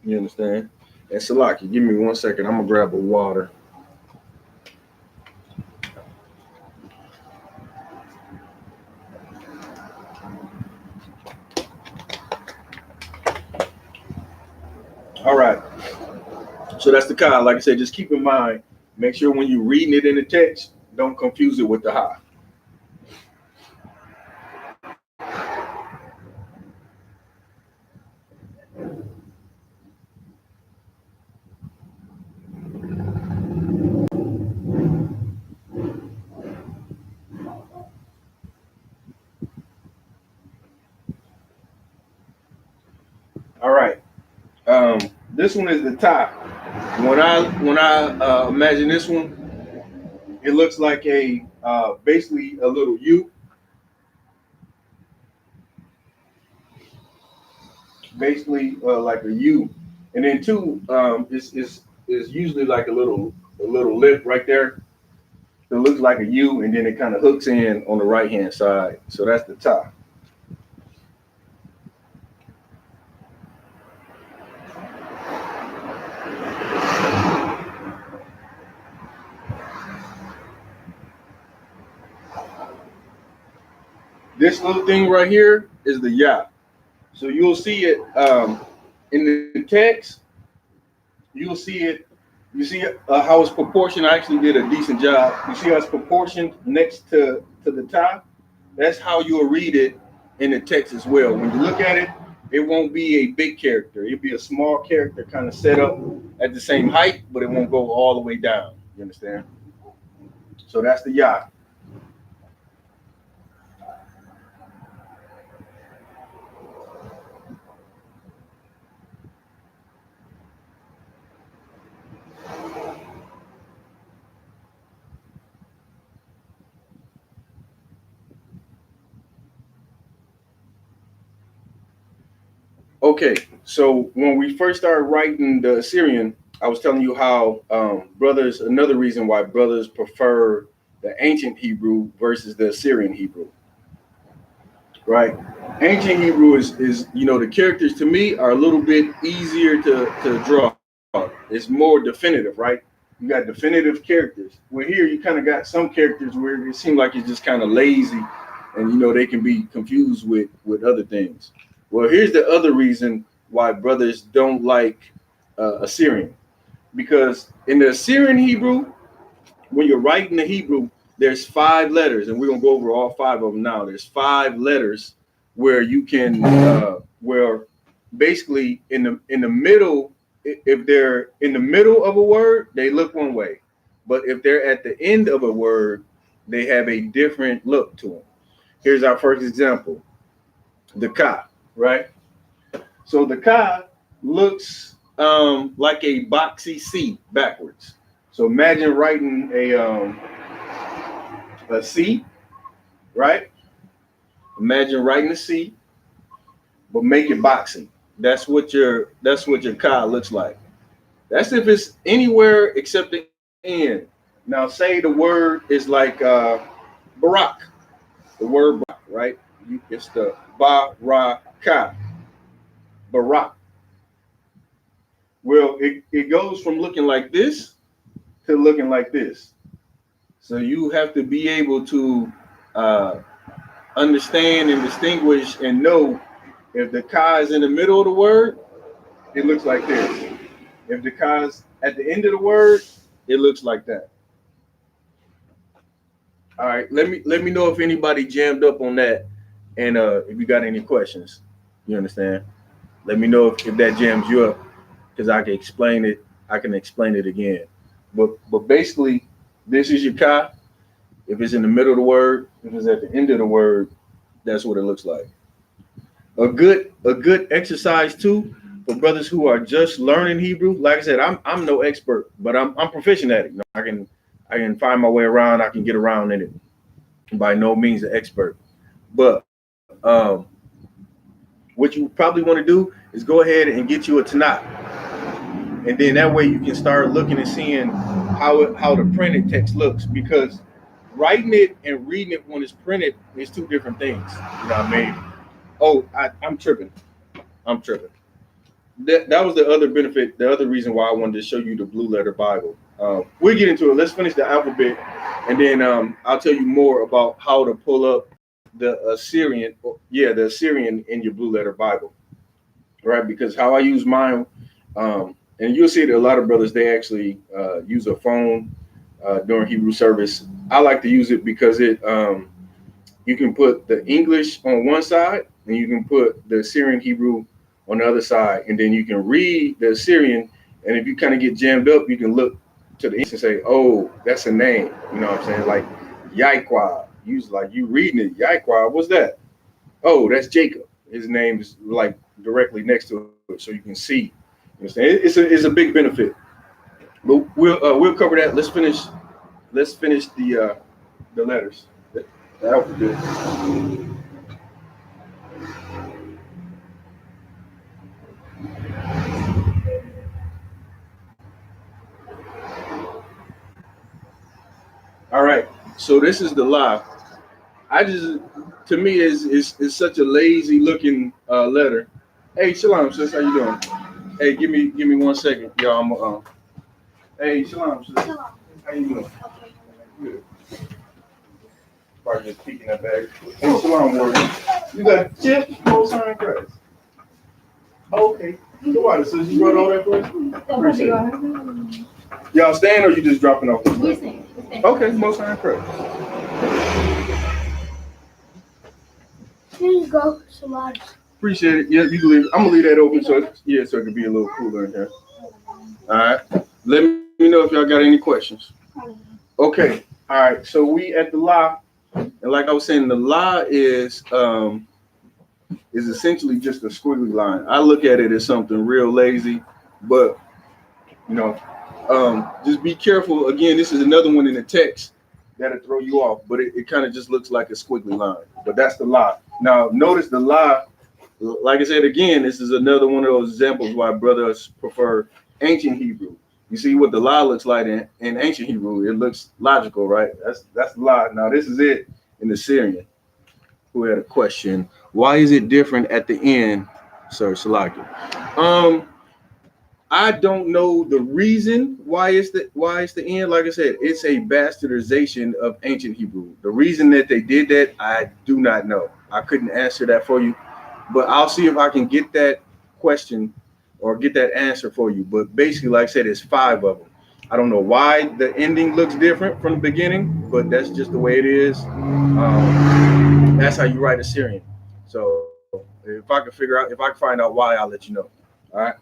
Speaker 1: You understand? And Salaki, give me 1 second. I'm gonna grab a water. All right. So that's the ka. Like I said, just keep in mind, make sure when you're reading it in the text, don't confuse it with the ha. All right. This one is the ta. When I imagine this one, it looks like a basically a little U, basically like a U, and then two is usually like a little lip right there. It looks like a U, and then it kind of hooks in on the right hand side. So that's the ta. This little thing right here is the ya. So you'll see it in the text. You'll see it. You see how it's proportioned. I actually did a decent job. You see how it's proportioned next to the top. That's how you'll read it in the text as well. When you look at it, it won't be a big character. It'll be a small character kind of set up at the same height, but it won't go all the way down. You understand? So that's the ya. Okay, so when we first started writing the Assyrian, I was telling you how brothers, another reason why brothers prefer the ancient Hebrew versus the Assyrian Hebrew, right? Ancient Hebrew is the characters to me are a little bit easier to draw. It's more definitive, right? You got definitive characters. Where here you kind of got some characters where it seems like it's just kind of lazy, and they can be confused with other things. Well, here's the other reason why brothers don't like Assyrian, because in the Assyrian Hebrew, when you're writing the Hebrew, there's 5 letters, and we're gonna go over all 5 of them now. There's 5 letters where you can where basically in the middle, if they're in the middle of a word, they look one way, but if they're at the end of a word, they have a different look to them. Here's our first example: the ka, right? So the ka looks like a boxy C backwards. So imagine writing a C, right? Imagine writing a C, but make it boxy. That's what your ka looks like. That's if it's anywhere except the end. Now say the word is like Barak. The word Barak, right? It's the Baraka, Barak. Well, it goes from looking like this to looking like this. So you have to be able to uh, understand and distinguish and know if the ka is in the middle of the word, it looks like this. If the ka is at the end of the word, it looks like that. All right, let me know if anybody jammed up on that, and if you got any questions. You understand? Let me know if that jams you up, because I can explain it. I can explain it again. But basically, this is your ka. If it's in the middle of the word, if it's at the end of the word, that's what it looks like. A good exercise too for brothers who are just learning Hebrew. Like I said, I'm no expert, but I'm proficient at it. You know, I can find my way around. I can get around in it. By no means an expert, but what you probably want to do is go ahead and get you a Tanakh, and then that way you can start looking and seeing how the printed text looks, because writing it and reading it when it's printed is two different things. You know what I mean? Oh, I'm tripping. I'm tripping. That was the other benefit, the other reason why I wanted to show you the Blue Letter Bible. We'll get into it. Let's finish the alphabet, and then I'll tell you more about how to pull up the Assyrian in your Blue Letter Bible, right? Because how I use mine, and you'll see that a lot of brothers, they actually use a phone during Hebrew service. I like to use it because you can put the English on one side, and you can put the Assyrian Hebrew on the other side, and then you can read the Assyrian. And if you kind of get jammed up, you can look to the east and say, "Oh, that's a name." You know what I'm saying? Like Yahweh. You reading it, Yahweh. What's that? Oh, that's Jacob. His name is like directly next to it, so you can see. You understand? It's a big benefit. But we'll cover that. Let's finish the letters. The alphabet. All right. So this is the lie. I just, to me, is such a lazy looking letter. Hey, Shalom, sis, how you doing? Hey, give me 1 second, y'all. Hey, Shalom, sis, how you doing? Good. Probably just peeking that bag. Hey, Shalom, warrior. You got chips, most sign cracks. Okay. The water, sis, you brought all that for us? Appreciate it. Y'all staying or you just dropping off? We're staying. Okay, most sign cracks. Here you go, Shalom. Appreciate it. Yeah, you can leave. I'm gonna leave that open so it can be a little cooler in here. All right. Let me know if y'all got any questions. Okay. All right. So we at the law, and like I was saying, the law is essentially just a squiggly line. I look at it as something real lazy, but you know, just be careful. Again, this is another one in the text that'll throw you off, but it kind of just looks like a squiggly line. But that's the law. Now, notice the law. Like I said again, this is another one of those examples why brothers prefer ancient Hebrew. You see what the law looks like in ancient Hebrew. It looks logical, right? That's the law. Now this is it in the Syrian. Who had a question? Why is it different at the end, Sir Salaki? I don't know the reason why it's the end. Like I said, it's a bastardization of ancient Hebrew. The reason that they did that, I do not know. I couldn't answer that for you. But I'll see if I can get that question or get that answer for you. But basically, like I said, it's 5 of them. I don't know why the ending looks different from the beginning, but that's just the way it is. That's how you write Assyrian. So if I can find out why, I'll let you know. All right.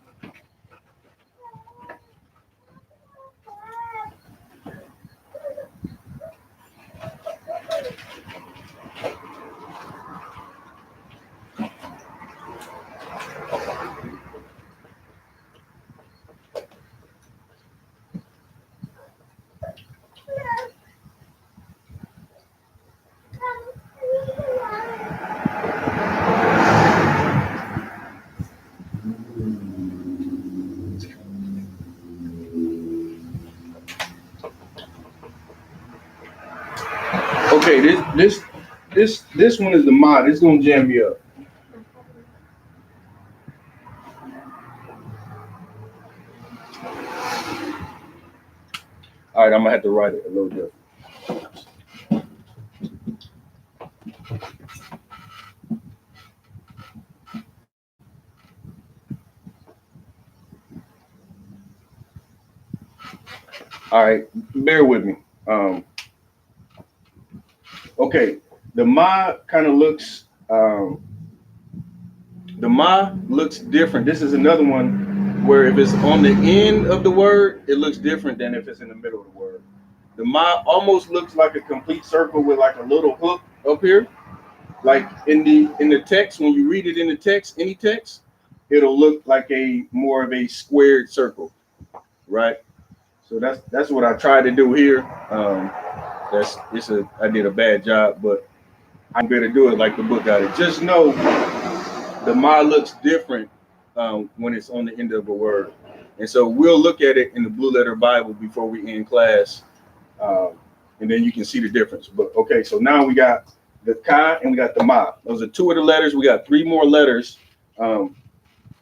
Speaker 1: This this one is the mod. It's gonna jam me up. All right, I'm gonna have to write it a little different. All right, bear with me. Okay, the ma kind of looks. The ma looks different. This is another one where if it's on the end of the word, it looks different than if it's in the middle of the word. The ma almost looks like a complete circle with like a little hook up here. Like in the text, when you read it in the text, any text, it'll look like a more of a squared circle, right? So that's what I tried to do here. I did a bad job, but I'm better do it like the book got it. Just know the ma looks different when it's on the end of a word, and so we'll look at it in the Blue Letter Bible before we end class, and then you can see the difference. But okay, so now we got the ka and we got the ma. Those are two of the letters. We got three more letters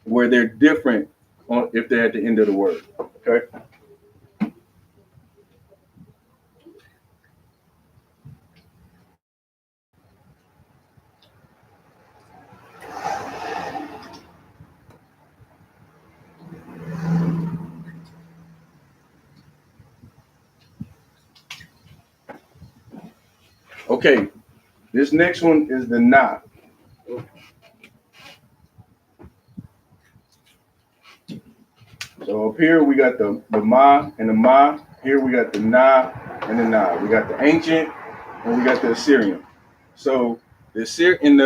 Speaker 1: where they're different if they're at the end of the word. Okay. Okay, this next one is the na. So up here we got the ma and the ma. Here we got the na and the na. We got the ancient and we got the Assyrian. So the Assyrian,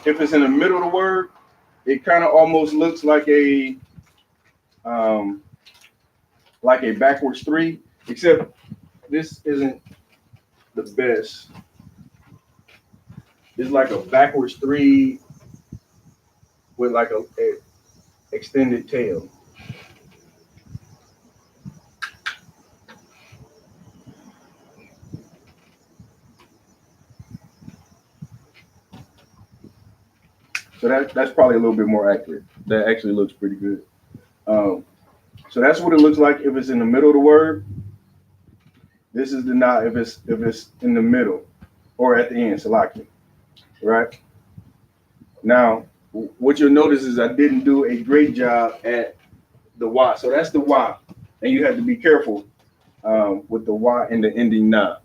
Speaker 1: if it's in the middle of the word, it kind of almost looks like a backwards three, except this isn't the best. It's like a backwards three with like a extended tail. So that's probably a little bit more accurate. That actually looks pretty good. So that's what it looks like if it's in the middle of the word. This is the na if it's in the middle or at the end, Salaki. Right? Now, what you'll notice is I didn't do a great job at the wa. So that's the wa, and you have to be careful with the wa and the ending na.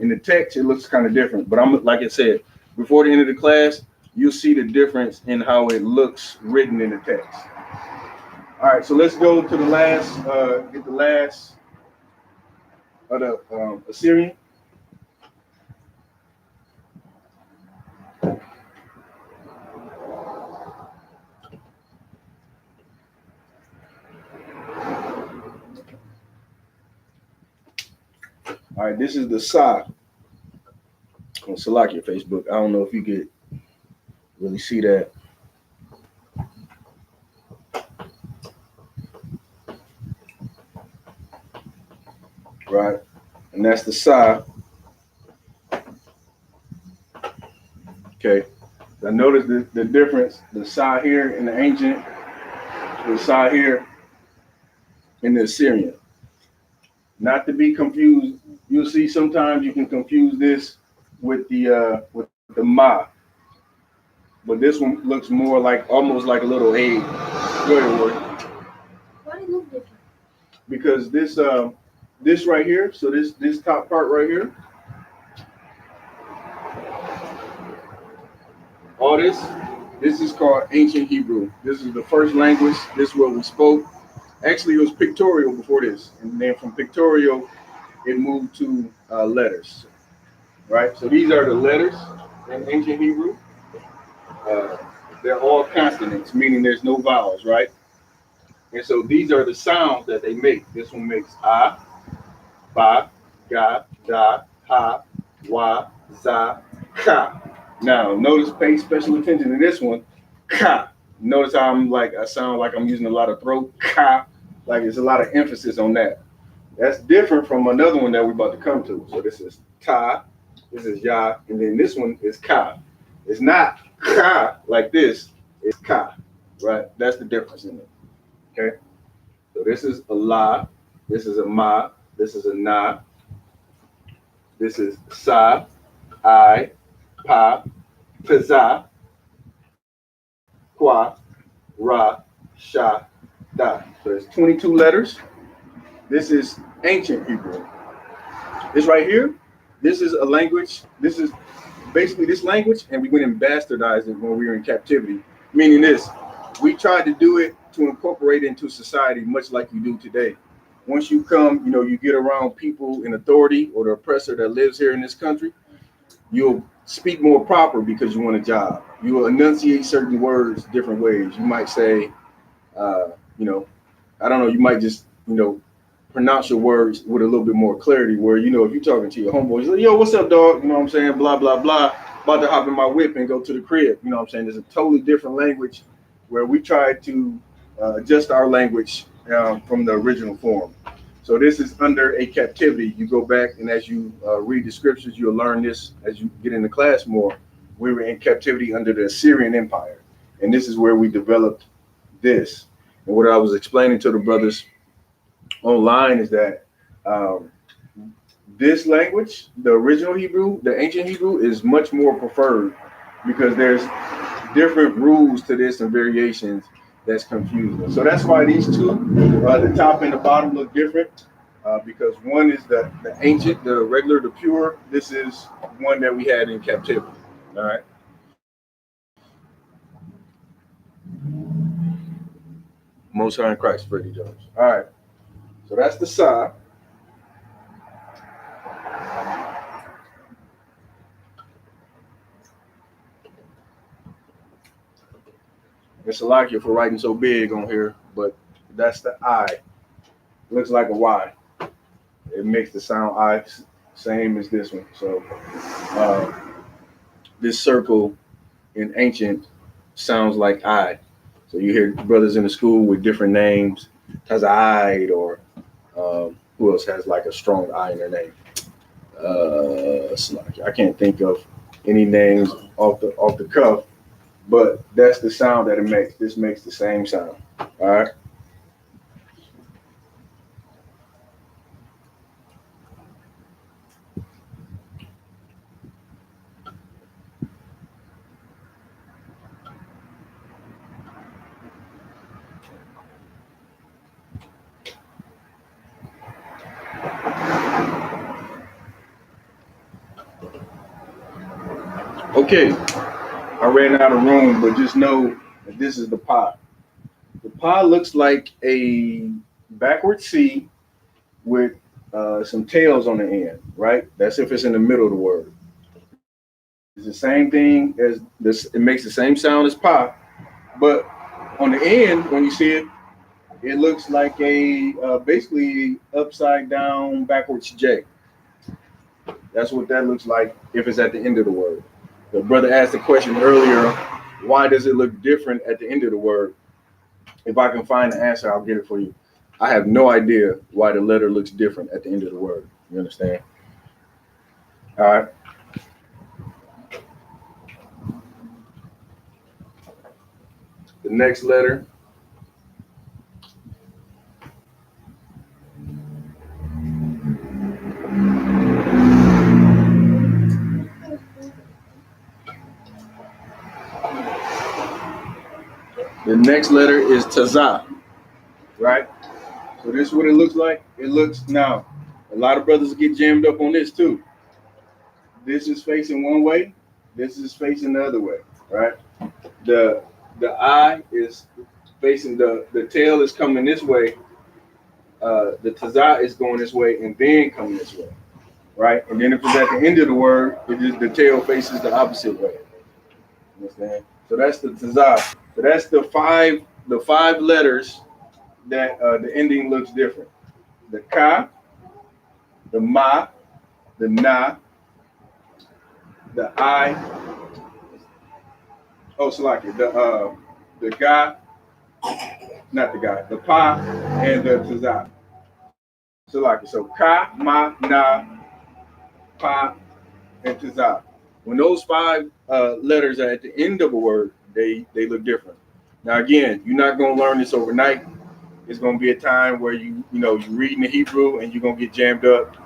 Speaker 1: In the text, it looks kind of different, but I'm like I said before the end of the class, you'll see the difference in how it looks written in the text. All right, so let's go to the last, get the last of the Assyrian. All right, this is the Sa on Salakia Facebook. I don't know if you could really see that. Right, and that's the Sa. Okay, I noticed the difference, the Sa here in the ancient, the Sa here in the Assyrian. Not to be confused, you'll see sometimes you can confuse this with the Ma, but this one looks more like almost like a little egg. Go ahead, Ward.
Speaker 2: Why do it look different?
Speaker 1: Because this right here, so this top part right here, all this is called ancient Hebrew. This is the first language. This is what we spoke. Actually, it was pictorial before this, and then from pictorial, it moved to letters. Right. So these are the letters in ancient Hebrew. They're all consonants, meaning there's no vowels, right? And so these are the sounds that they make. This one makes a, ba, ga, da, ha, wa, za, ka. Now, notice, pay special attention to this one, ka. Notice how I sound like I'm using a lot of throat, ka. Like there's a lot of emphasis on that. That's different from another one that we're about to come to. So this is ta, This is Yah, and then this one is Ka. It's not Ka like this. It's Ka, right? That's the difference in it. Okay. So this is a La. This is a Ma. This is a Na. This is Sa, I, Pa, Taza, Kwa, Ra, Sha, Da. So there's 22 letters. This is ancient Hebrew. This right here, this is a language. This is basically this language, and we went and bastardized it when we were in captivity. Meaning this, we tried to do it to incorporate it into society, much like you do today. Once you come, you get around people in authority or the oppressor that lives here in this country, you'll speak more proper because you want a job. You will enunciate certain words different ways. You might say, I don't know, you might just, pronounce your words with a little bit more clarity where, if you're talking to your homeboys, like, yo, what's up, dog? You know what I'm saying? Blah, blah, blah. About to hop in my whip and go to the crib. You know what I'm saying? There's a totally different language where we try to adjust our language from the original form. So this is under a captivity. You go back, and as you read the scriptures, you'll learn this as you get into class more. We were in captivity under the Assyrian Empire, and this is where we developed this. And what I was explaining to the brothers online is that this language, the original Hebrew, the ancient Hebrew, is much more preferred because there's different rules to this and variations that's confusing. So that's why these two, the top and the bottom, look different because one is the ancient, the regular, the pure. This is one that we had in captivity. All right. Most High in Christ, Freddie Jones. All right. So that's the Sa. It's a lot for writing so big on here, but that's the I. Looks like a Y. It makes the sound I same as this one. So this circle in ancient sounds like I. So you hear brothers in the school with different names, Tazaid, or who else has like a strong I in their name? I can't think of any names off the cuff, but that's the sound that it makes. This makes the same sound. All right. Okay, I ran out of room, but just know that this is the pie. The pie looks like a backward C with some tails on the end, right? That's if it's in the middle of the word. It's the same thing as this. It makes the same sound as pie, but on the end, when you see it, it looks like a basically upside down backwards J. That's what that looks like if it's at the end of the word. The brother asked the question earlier, why does it look different at the end of the word? If I can find the answer, I'll get it for you. I have no idea why the letter looks different at the end of the word. You understand? All right. The next letter. The next letter is Tazah, right? So this is what it looks like. It looks now. A lot of brothers get jammed up on this too. This is facing one way. This is facing the other way, right? The eye is facing the tail is coming this way. The Tazah is going this way and then coming this way, right? And then if it's at the end of the word, the tail faces the opposite way. Understand? So that's the Tazah. So that's the five letters that the ending looks different. The Ka, the Ma, the Na, the I. Oh, Salaki, the Ga, not the Ga, the Pa, and the Tazah. Salaki. So Ka, Ma, Na, Pa, and Tazah. When those 5 letters are at the end of a word, they look different. Now again, you're not going to learn this overnight. It's going to be a time where you're reading the Hebrew and you're going to get jammed up.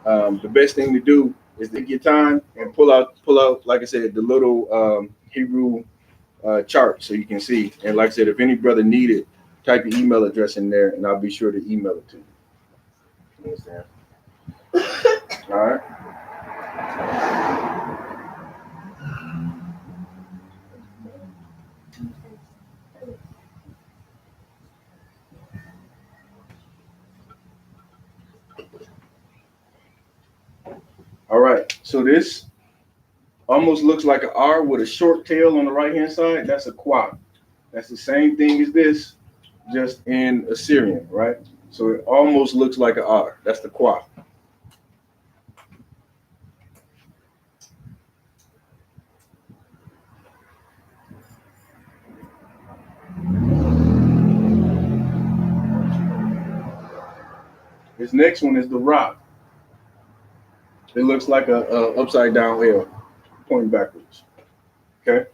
Speaker 1: The best thing to do is to take your time and pull out, like I said, the little Hebrew chart so you can see. And like I said, if any brother needed, type your email address in there and I'll be sure to email it to you. You understand? All right. All right. So this almost looks like an R with a short tail on the right hand side. That's a qua. That's the same thing as this, just in Assyrian, right? So it almost looks like an R. That's the qua. This next one is the Ra. It looks like a upside down L, pointing backwards. Okay.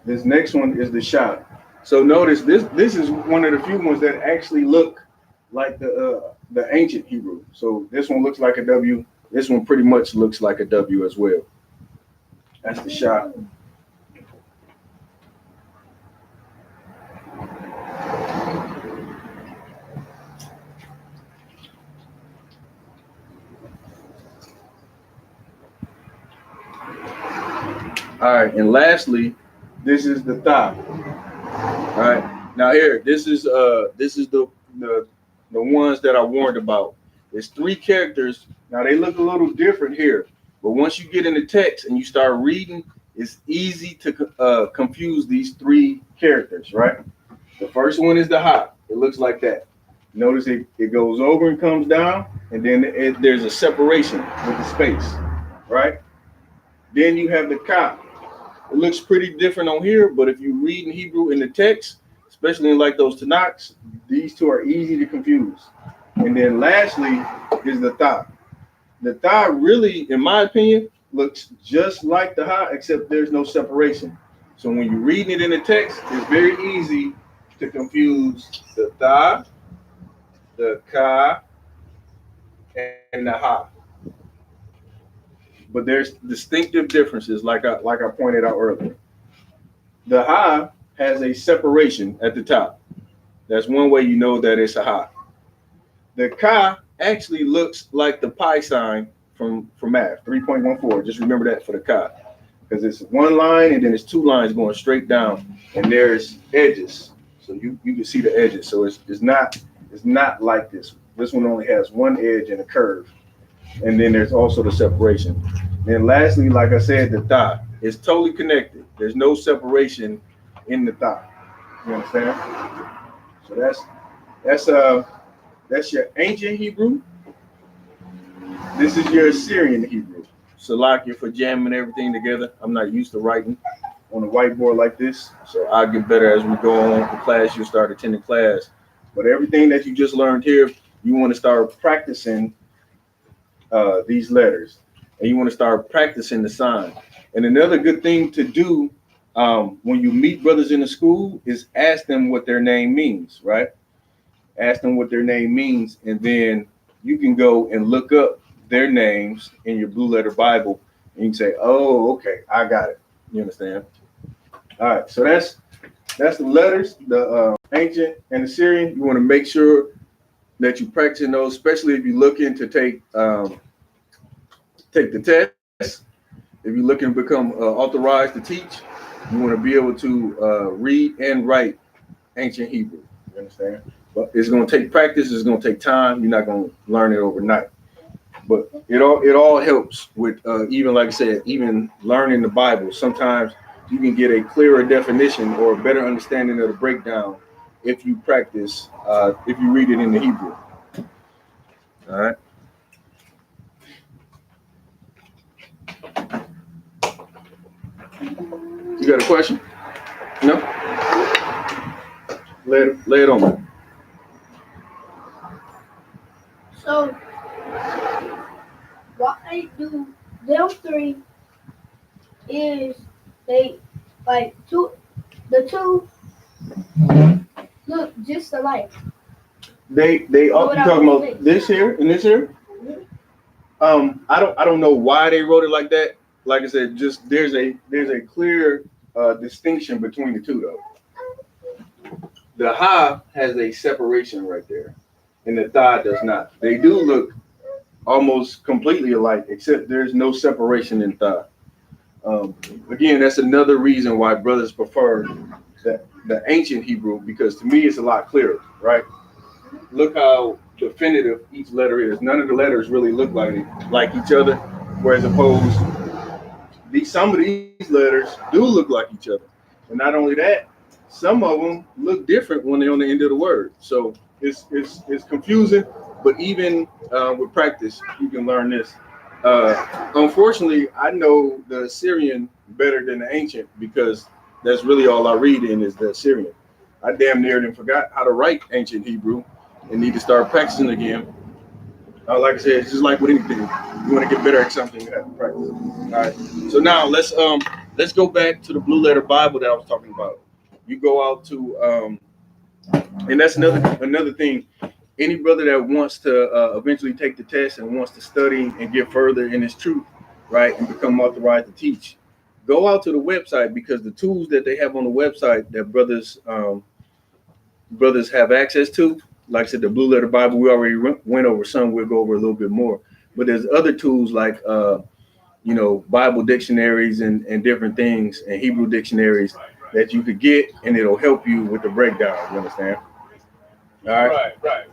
Speaker 1: This next one is the Shah. So notice this is one of the few ones that actually look like the ancient Hebrew. So this one looks like a W. This one pretty much looks like a W as well. That's the Shah. All right, and lastly, this is the Tha. All right, now here, this is the ones that I warned about. There's 3 characters. Now they look a little different here, but once you get in the text and you start reading, it's easy to confuse these 3 characters, right? The first one is the Ha. It looks like that. Notice it goes over and comes down, and then there's a separation with the space, right? Then you have the Ka. It looks pretty different on here, but if you read in Hebrew in the text, especially in like those Tanakhs, these 2 are easy to confuse. And then lastly is the Tha. The Tha really, in my opinion, looks just like the Ha, except there's no separation. So when you're reading it in the text, it's very easy to confuse the Tha, the Ka, and the Ha. But there's distinctive differences, like I pointed out earlier. The Ha has a separation at the top. That's one way you know that it's a Ha. The Ka actually looks like the pi sign from math, 3.14. Just remember that for the Ka, because it's 1 line and then it's 2 lines going straight down, and there's edges, so you can see the edges. So it's not like this. This one only has 1 edge and a curve, and then there's also the separation. And lastly, like I said, the Tha is totally connected. There's no separation in the Tha. You understand? So that's your ancient Hebrew. This is your Assyrian Hebrew. Salakia for jamming everything together. I'm not used to writing on a whiteboard like this, so I'll get better as we go on to class. You'll start attending class. But everything that you just learned here, you want to start practicing these letters, and you want to start practicing the sign. And another good thing to do when you meet brothers in the school is ask them what their name means, right? Ask them what their name means, and then you can go and look up their names in your blue letter Bible, and you can say, oh, okay, I got it. You understand? All right, so that's the letters, the ancient and Assyrian. You want to make sure that you practice those, especially if you're looking to take the test. If you're looking to become authorized to teach, you want to be able to read and write ancient Hebrew. You understand? But it's going to take practice. It's going to take time. You're not going to learn it overnight. But it all helps with even, like I said, even learning the Bible. Sometimes you can get a clearer definition or a better understanding of the breakdown if you practice, if you read it in the Hebrew. All right. You got a question? No? Lay it on me.
Speaker 2: So, why do them three is they like the two look just alike?
Speaker 1: They you talking about this here and this here? I don't know why they wrote it like that. Like I said, just there's a clear distinction between the two though. The ha has a separation right there, and the tha does not. They do look almost completely alike, except there's no separation in tha. Again, that's another reason why brothers prefer the ancient Hebrew, because to me it's a lot clearer, right? Look how definitive each letter is. None of the letters really look like each other, whereas opposed some of these letters do look like each other. And not only that, some of them look different when they're on the end of the word. So it's confusing, but even with practice, you can learn this. Unfortunately, I know the Assyrian better than the ancient because that's really all I read in is the Assyrian. I damn near and forgot how to write ancient Hebrew and need to start practicing again. Like I said, it's just like with anything. You want to get better at something, you have to practice. All right. So now let's go back to the blue letter Bible that I was talking about. You go out to and that's another thing. Any brother that wants to eventually take the test and wants to study and get further in his truth, right, and become authorized to teach, go out to the website, because the tools that they have on the website that brothers have access to, like I said, the blue letter Bible, we already went over some. We'll go over a little bit more. But there's other tools like Bible dictionaries and different things, and Hebrew dictionaries that you could get, and it'll help you with the breakdown. You understand? All right.
Speaker 3: Right.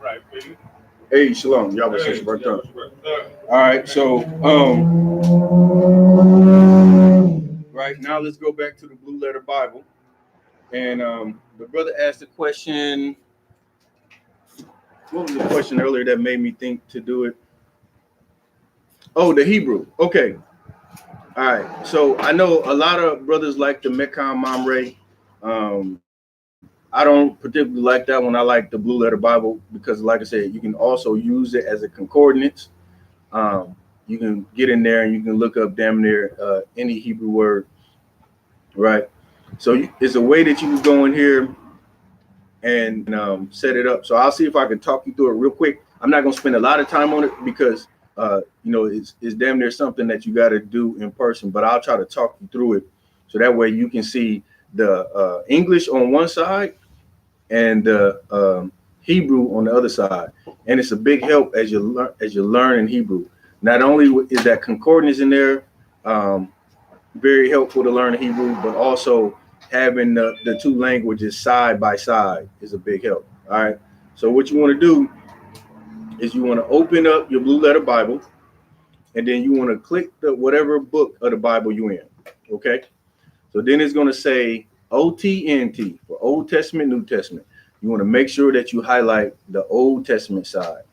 Speaker 1: Hey, shalom. Y'all was just worked on. All right. So right now, let's go back to the blue letter Bible, and the brother asked a question. What was the question earlier that made me think to do it? Oh, the Hebrew. Okay. All right. So I know a lot of brothers like the Mekam Mamre. I don't particularly like that one. I like the blue letter Bible because, like I said, you can also use it as a concordance. You can get in there and you can look up damn near any Hebrew word, right? So it's a way that you can go in here and set it up. So I'll see if I can talk you through it real quick. I'm not going to spend a lot of time on it because it's damn near something that you got to do in person, but I'll try to talk you through it so that way you can see the English on one side and the Hebrew on the other side. And it's a big help as you learn in Hebrew. Not only is that concordance in there very helpful to learn Hebrew, but also having the two languages side by side is a big help. All right. So what you want to do is you want to open up your blue letter Bible, and then you want to click the whatever book of the Bible you're in. Okay. So then it's going to say OTNT for Old Testament, New Testament. You want to make sure that you highlight the Old Testament side.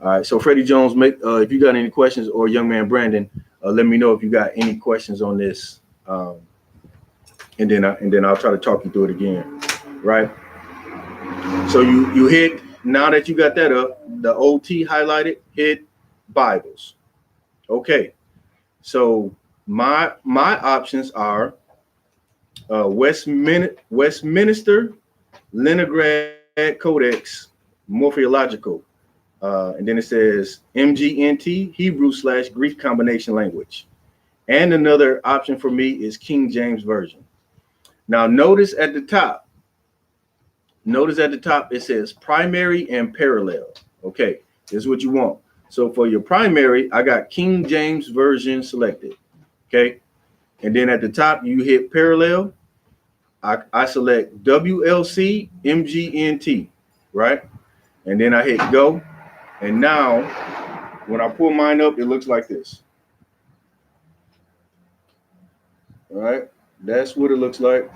Speaker 1: All right. So Freddie Jones, if you got any questions, or young man Brandon, let me know if you got any questions on this, and then I'll try to talk you through it again. Right. So you hit, now that you got that up, the OT highlighted, hit Bibles. Okay. So my options are Westminster Leningrad Codex Morphological, and then it says MGNT Hebrew/Greek combination language, and another option for me is King James Version. Now notice at the top it says primary and parallel. Okay, this is what you want. So for your primary, I got King James Version selected. Okay, and then at the top you hit parallel. I select WLC MGNT, right? And then I hit go. And now when I pull mine up, it looks like this. All right, that's what it looks like.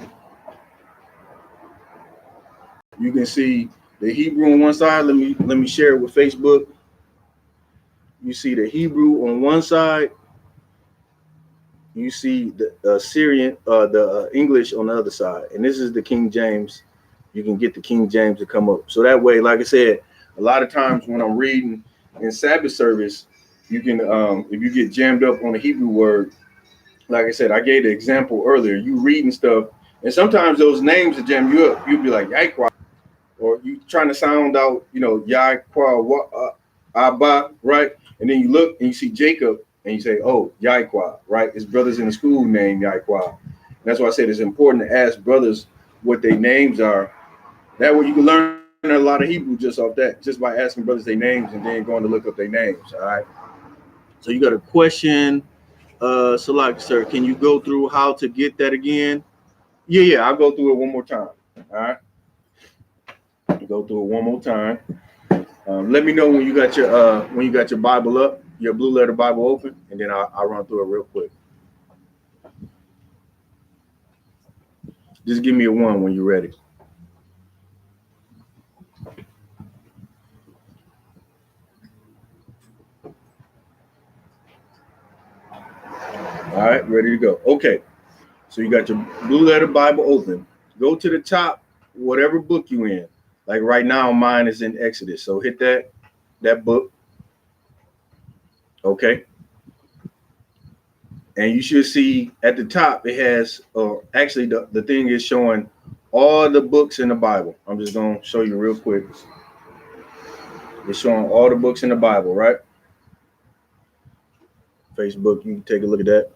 Speaker 1: You can see the Hebrew on one side. Let me share it with Facebook. You see the Hebrew on one side, you see the Syrian, the English on the other side, and this is the King James. You can get the King James to come up. So that way, like I said, a lot of times when I'm reading in Sabbath service, you can, if you get jammed up on a Hebrew word, like I said, I gave the example earlier. You reading stuff, and sometimes those names that jam you up, you'll be like Yahweh, or you trying to sound out, Yahweh, Abba, right? And then you look and you see Jacob, and you say, oh, Yahweh, right? His brother's in the school named Yahweh. That's why I said it's important to ask brothers what their names are. That way you can learn a lot of Hebrew just off that, just by asking brothers their names and then going to look up their names. All right. So you got a question, Salak, sir. Can you go through how to get that again? Yeah, I'll go through it one more time. All right. Go through it one more time. Let me know when you got your Bible up, your blue letter Bible open, and then I'll run through it real quick. Just give me a one when you're ready. All right, ready to go. Okay, so you got your blue letter Bible open. Go to the top, whatever book you in. Like right now, mine is in Exodus. So hit that book. Okay. And you should see at the top, it has, actually the thing is showing all the books in the Bible. I'm just going to show you real quick. It's showing all the books in the Bible, right? Facebook, you can take a look at that.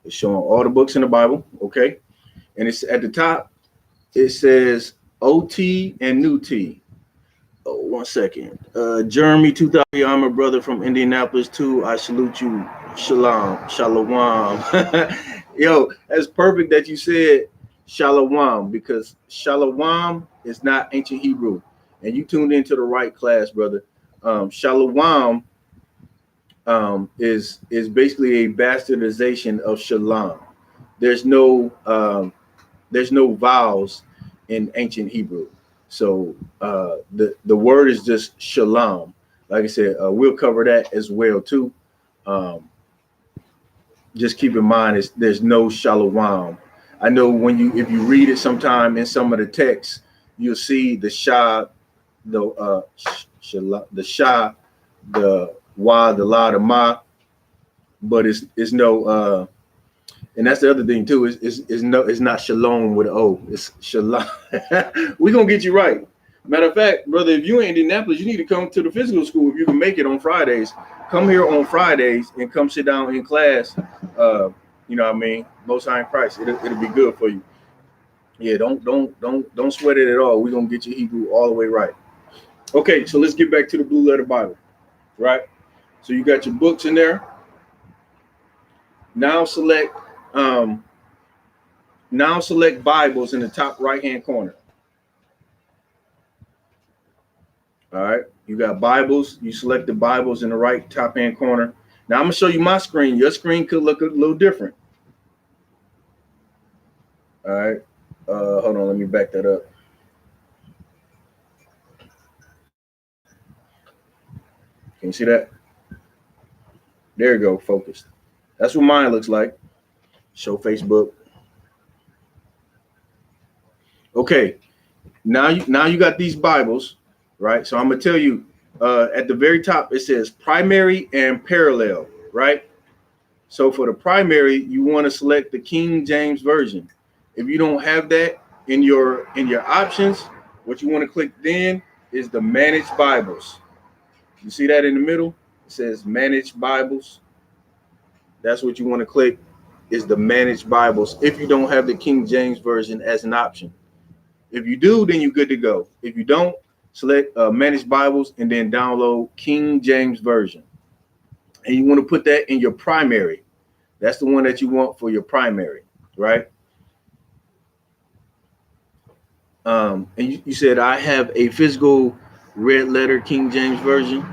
Speaker 1: It's showing all the books in the Bible, okay? And it's at the top, it says OT and New T. Oh, 1 second. Jeremy 2000, I'm a brother from Indianapolis too. I salute you. Shalom. Shalom. Yo, that's perfect that you said Shalom, because Shalom is not ancient Hebrew. And you tuned into the right class, brother. Shalom is basically a bastardization of Shalom. There's no vowels in ancient Hebrew. So the word is just shalom. Like I said, we'll cover that as well too. Just keep in mind, there's no shalom. I know if you read it sometime in some of the texts, you'll see the shah, the shah, the wa, the la, the ma, but it's no. And that's the other thing too. It's not shalom with an O. It's shalom. We're gonna get you right. Matter of fact, brother, if you're in Indianapolis, you need to come to the physical school if you can make it on Fridays. Come here on Fridays and come sit down in class. You know what I mean? Most High in Christ. It'll be good for you. Yeah, don't sweat it at all. We're gonna get you Hebrew all the way right. Okay, so let's get back to the blue letter Bible. Right? So you got your books in there. Now select Bibles in the top right-hand corner. All right, you got Bibles. You select the Bibles in the right top-hand corner. Now I'm gonna show you my screen. Your screen could look a little different. All right, hold on. Let me back that up. Can you see that? There you go, focused. That's what mine looks like. Show Facebook. Okay, now you got these Bibles, right? So I'm gonna tell you at the very top it says primary and parallel, right? So for the primary, you want to select the King James version. If you don't have that in your options, what you want to click then is the Manage Bibles. You see that in the middle? It says Manage Bibles. That's what you want to click, is the Manage Bibles if you don't have the King James version as an option. If you do, then you're good to go. If you don't, select Manage Bibles and then download King James version. And you want to put that in your primary. That's the one that you want for your primary, right? And you said I have a physical red letter King James version.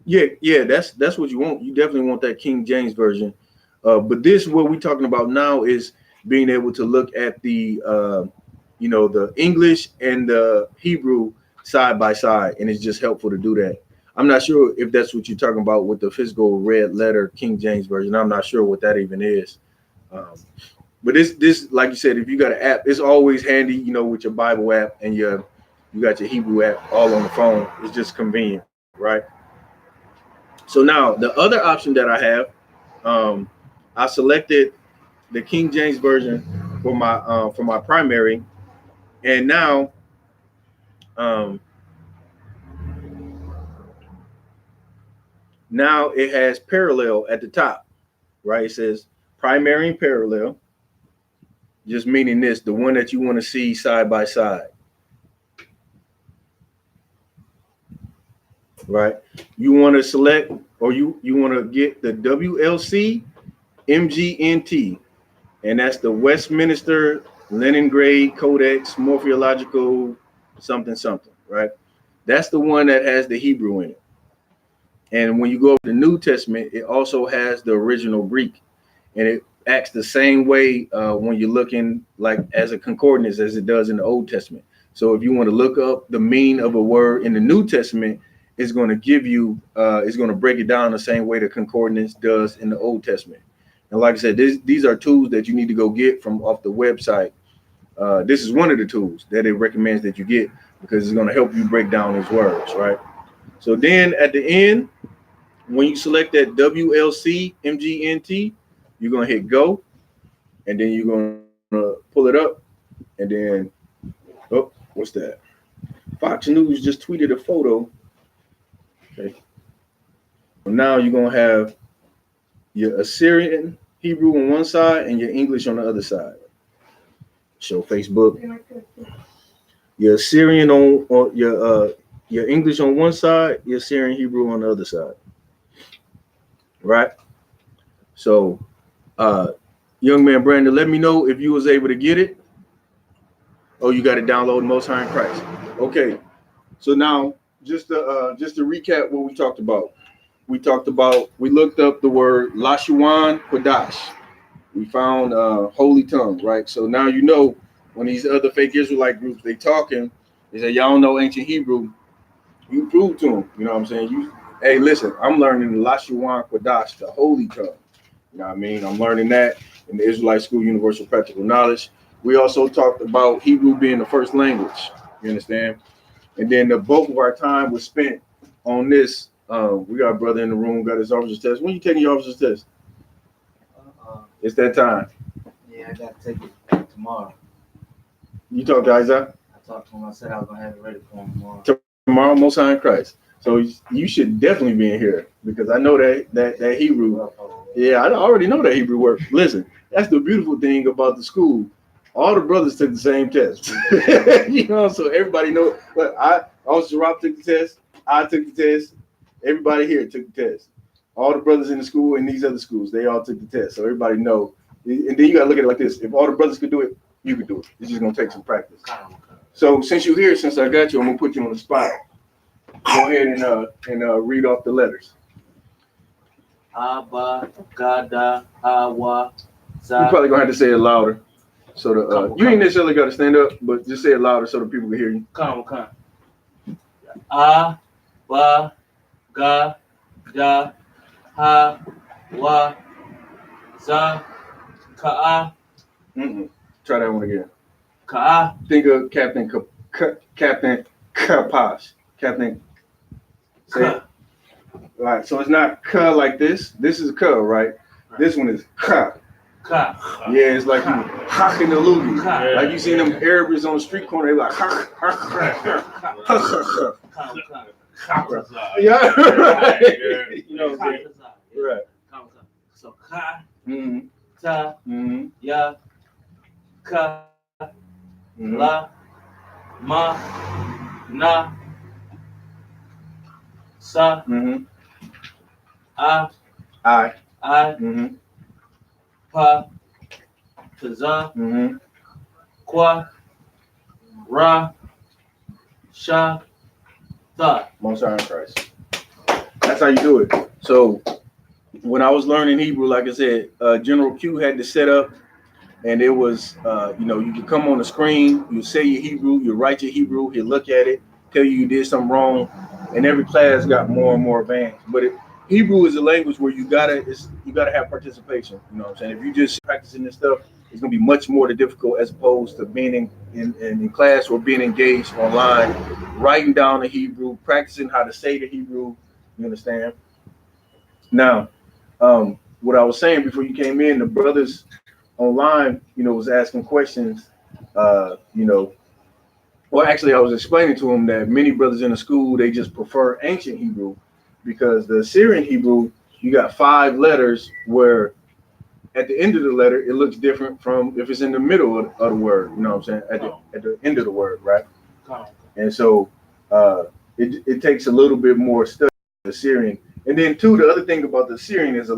Speaker 1: Yeah, that's what you want. You definitely want that King James version. But what we're talking about now is being able to look at the the English and the Hebrew side by side, and it's just helpful to do that. I'm not sure if that's what you're talking about with the physical red letter King James version. I'm not sure what that even is. But this, like you said, if you got an app, it's always handy, you know, with your Bible app and you got your Hebrew app all on the phone. It's just convenient, right? So now the other option that I have, I selected the King James version for my primary, and um, now it has parallel at the top, right? It says primary and parallel, just meaning this, the one that you want to see side by side, right? You want to select, or you want to get the WLC MGNT, and that's the Westminster Leningrad Codex Morphological something something, right? That's the one that has the Hebrew in it. And when you go to the New Testament, it also has the original Greek, and it acts the same way when you're looking like as a concordance as it does in the Old Testament. So if you want to look up the meaning of a word in the New Testament, it's going to give you, it's going to break it down the same way the concordance does in the Old Testament. And like I said, these are tools that you need to go get from off the website. This is one of the tools that it recommends that you get because it's going to help you break down these words, right? So then at the end, when you select that WLC MGNT, you're going to hit go, and then you're going to pull it up, and then, oh, what's that? Fox News just tweeted a photo. Okay. Now you're going to have your Assyrian Hebrew on one side and your English on the other side. Show Facebook. Your Assyrian on your English on one side, your Assyrian Hebrew on the other side. Right? So young man Brandon, let me know if you was able to get it. Oh, you got to download Most High in Christ. Okay. So now just to recap what we talked about. We looked up the word Lashuan Kodash. We found holy tongue, right? So now you know when these other fake Israelite groups they talking, they say y'all don't know ancient Hebrew. You prove to them, you know what I'm saying? Hey, listen, I'm learning the Lashuan Kodash, the holy tongue. You know what I mean? I'm learning that in the Israelite School Universal Practical Knowledge. We also talked about Hebrew being the first language. You understand? And then the bulk of our time was spent on this. We got a brother in the room, got his officer's test. When you taking your officer's test? It's that time.
Speaker 3: Yeah, I got to take it tomorrow.
Speaker 1: You talked to Isaac?
Speaker 3: I talked to him. I said I was going to have it ready for him tomorrow.
Speaker 1: Tomorrow, Most High in Christ. So you should definitely be in here because I know that Hebrew. Yeah, I already know that Hebrew word. Listen, that's the beautiful thing about the school. All the brothers took the same test. You know, so everybody knows. But Officer Rob took the test. I took the test. Everybody here took the test. All the brothers in the school and these other schools, they all took the test. So everybody know. And then you got to look at it like this. If all the brothers could do it, you could do it. It's just going to take some practice. So since you're here, since I got you, I'm going to put you on the spot. Go ahead and read off the letters.
Speaker 3: Abba, Gada, Hawa,
Speaker 1: You're probably going to have to say it louder. So you ain't necessarily got to stand up, but just say it louder so the people can hear you.
Speaker 3: Come. Abba, Gada, Hawa, Ka'a.
Speaker 1: Try that one again.
Speaker 3: Ka'a.
Speaker 1: Think of Captain Kapash. Captain. Say it. All right, so it's not ka like this. This is ka, right? This one is ka.
Speaker 3: Ka.
Speaker 1: Yeah, it's like you hacking the loogie. Like you see them Arabs on the street corner, they like yeah, right. You know what I'm saying? Right.
Speaker 3: So ka,
Speaker 1: Mm-hmm.
Speaker 3: ta,
Speaker 1: Mm-hmm.
Speaker 3: ya, ka,
Speaker 1: Mm-hmm.
Speaker 3: la, ma, na, sa,
Speaker 1: Mm-hmm.
Speaker 3: I,
Speaker 1: I.
Speaker 3: pa, za,
Speaker 1: Mm-hmm.
Speaker 3: kwa, ra, sha, tha.
Speaker 1: Most High in Christ. That's how you do it. So when I was learning Hebrew, like I said, General Q had to set up, and it was, you could come on the screen, you say your Hebrew, you write your Hebrew, he'll look at it, tell you did something wrong, and every class got more and more advanced. But Hebrew is a language where you gotta have participation. You know what I'm saying? If you just practicing this stuff, it's gonna be much more difficult as opposed to being in class or being engaged online, writing down the Hebrew, practicing how to say the Hebrew. You understand? Now, what I was saying before you came in, the brothers online, was asking questions. You know, well, actually, I was explaining to them that many brothers in the school, they just prefer ancient Hebrew because the Assyrian Hebrew, you got 5 letters where at the end of the letter, it looks different from if it's in the middle of the word. You know what I'm saying? At the end of the word, right? And so it takes a little bit more study the Assyrian. And then too, the other thing about the Assyrian is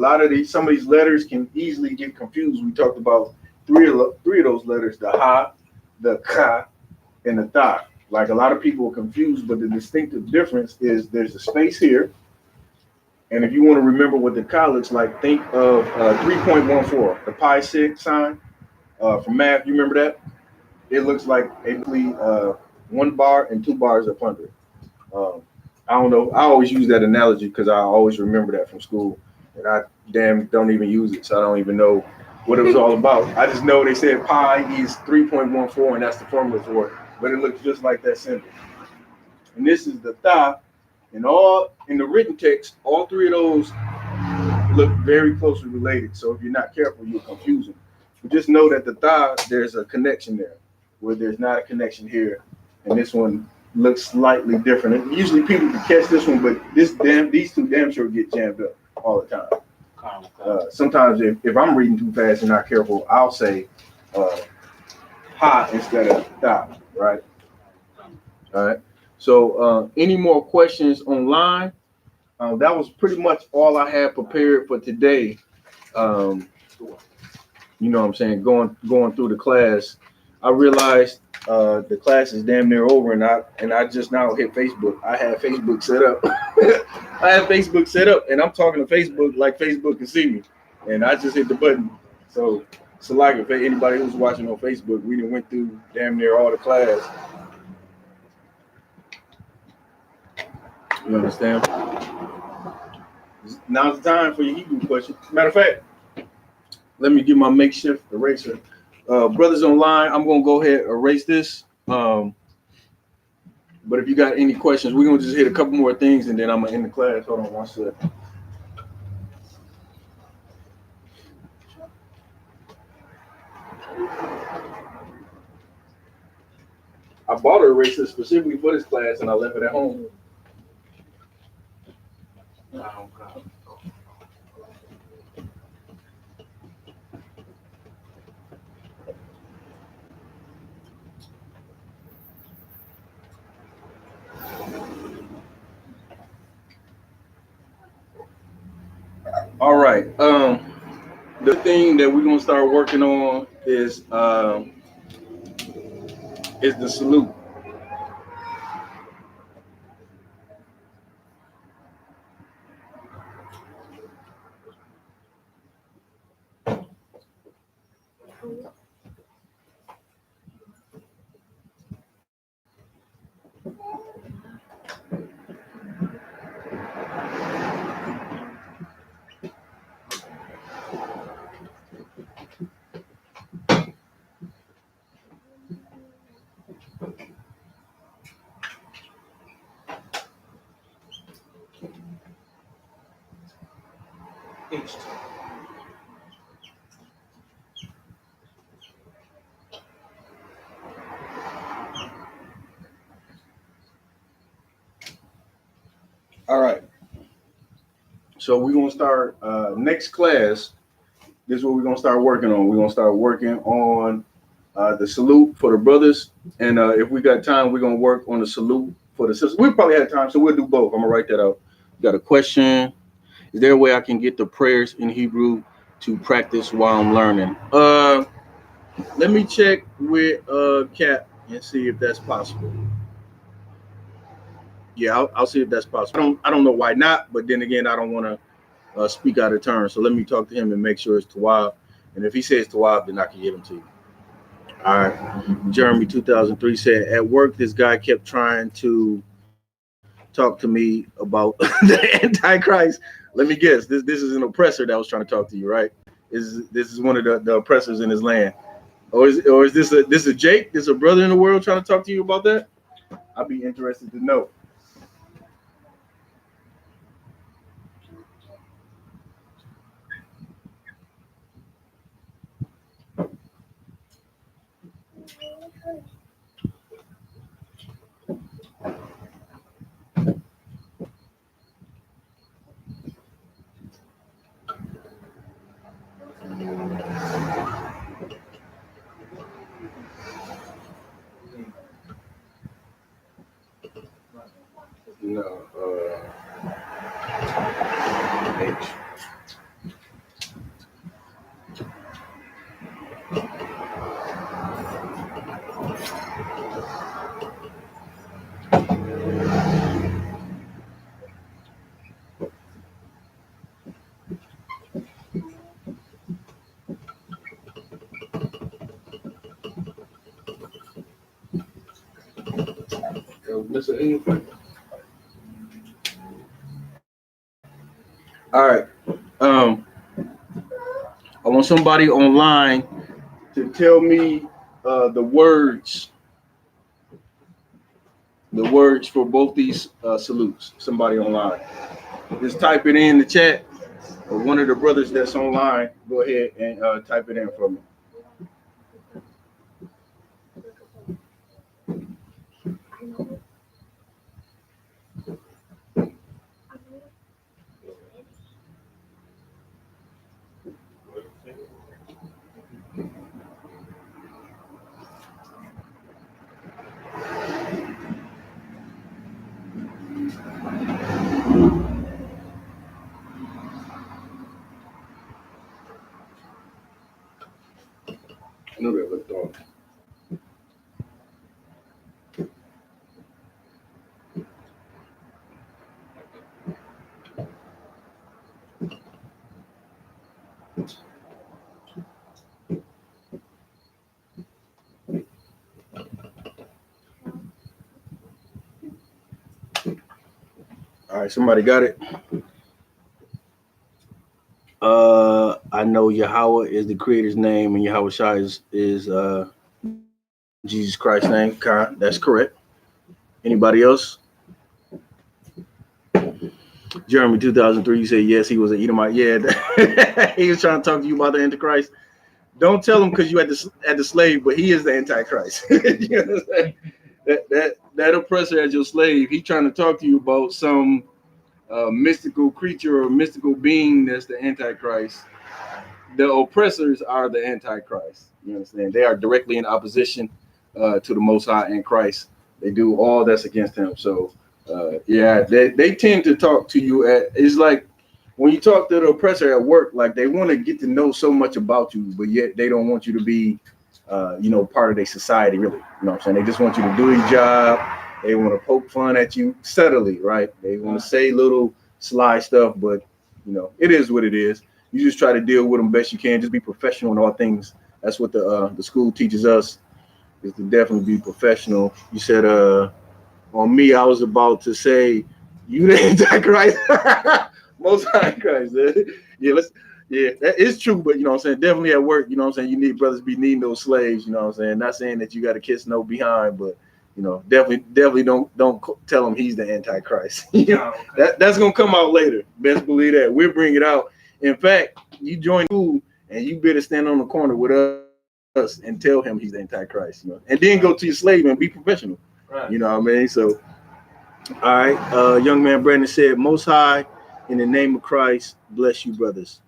Speaker 1: some of these letters can easily get confused. We talked about three of those letters: the ha, the ka, and the ta. Like a lot of people are confused, but the distinctive difference is there's a space here. And if you want to remember what the ka looks like, think of 3.14, the pi sign from math. You remember that? It looks like basically 1 bar and 2 bars up under it. I don't know. I always use that analogy because I always remember that from school, and I don't even use it, so I don't even know what it was all about. I just know they said pi is 3.14, and that's the formula for it. But it looks just like that symbol. And this is the tha, and all in the written text, all 3 of those look very closely related. So if you're not careful, you'll confuse them. But just know that the tha, there's a connection there, where there's not a connection here, and this one looks slightly different. And usually people can catch this one, but these 2 damn sure get jammed up all the time. Sometimes if I'm reading too fast and not careful, I'll say ha instead of tha, right? All right. So any more questions online? That was pretty much all I had prepared for today. You know what I'm saying? Going through the class, I realized the class is damn near over, and I just now hit Facebook. I had Facebook set up. And I'm talking to Facebook like Facebook can see me, and I just hit the button. So like if anybody who's watching on Facebook, we done went through damn near all the class. You understand? Now's the time for your Hebrew question. Matter of fact, let me get my makeshift eraser. Brothers online, I'm gonna go ahead and erase this. But if you got any questions, we're gonna just hit a couple more things and then I'm gonna end the class. Hold on one second. I bought an eraser specifically for this class and I left it at home. All right. The thing that we're gonna start working on is the salute. All right. So we're gonna start next class. This is what we're gonna start working on. We're gonna start working on the salute for the brothers, and if we got time, we're gonna work on the salute for the sisters. We'll probably have time, so we'll do both. I'm gonna write that out. Got a question? Is there a way I can get the prayers in Hebrew to practice while I'm learning? Let me check with Cap and see if that's possible. Yeah, I'll see if that's possible. I don't know why not, but then again, I don't want to speak out of turn. So let me talk to him and make sure it's Tawab. And if he says Tawab, then I can give him to you. All right. Jeremy 2003 said, at work, this guy kept trying to talk to me about the Antichrist, let me guess. This is an oppressor that was trying to talk to you, right? This is one of the oppressors in his land, or is this a Jake? This a brother in the world trying to talk to you about that? I'd be interested to know. No, H. Mr. Anything. All right. I want somebody online to tell me the words for both these salutes. Somebody online. Just type it in the chat. Or one of the brothers that's online, go ahead and type it in for me. I know that looked on. All right, somebody got it. I know Yahweh is the creator's name, and Yahweh Shai is Jesus Christ's name. That's correct. Anybody else? Jeremy 2003, you said yes, he was an Edomite. Yeah, he was trying to talk to you about the Antichrist. Don't tell him because you had the slave, but he is the Antichrist. You know what I'm saying? That oppressor as your slave, he trying to talk to you about some mystical creature or mystical being that's the Antichrist. The oppressors are the Antichrist. You understand? They are directly in opposition to the Most High and Christ. They do all that's against him. So yeah, they tend to talk to you it's like when you talk to the oppressor at work, like they want to get to know so much about you, but yet they don't want you to be part of their society, really. You know what I'm saying? They just want you to do your job. They want to poke fun at you subtly, right? They want to say little sly stuff, but it is what it is. You just try to deal with them best you can. Just be professional in all things. That's what the school teaches us, is to definitely be professional. You said on me, I was about to say you the Antichrist. Most High Christ. Yeah, that is true, but what I'm saying, definitely at work, what I'm saying, you need brothers be needing those slaves, what I'm saying. Not saying that you got to kiss no behind, but definitely don't tell him he's the Antichrist. That's gonna come out later. Best believe that. We'll bring it out. In fact, you join school and you better stand on the corner with us and tell him he's the Antichrist, and then go to your slave and be professional. Right. You know what I mean? So, all right. Young man Brandon said, Most High, in the name of Christ, bless you, brothers.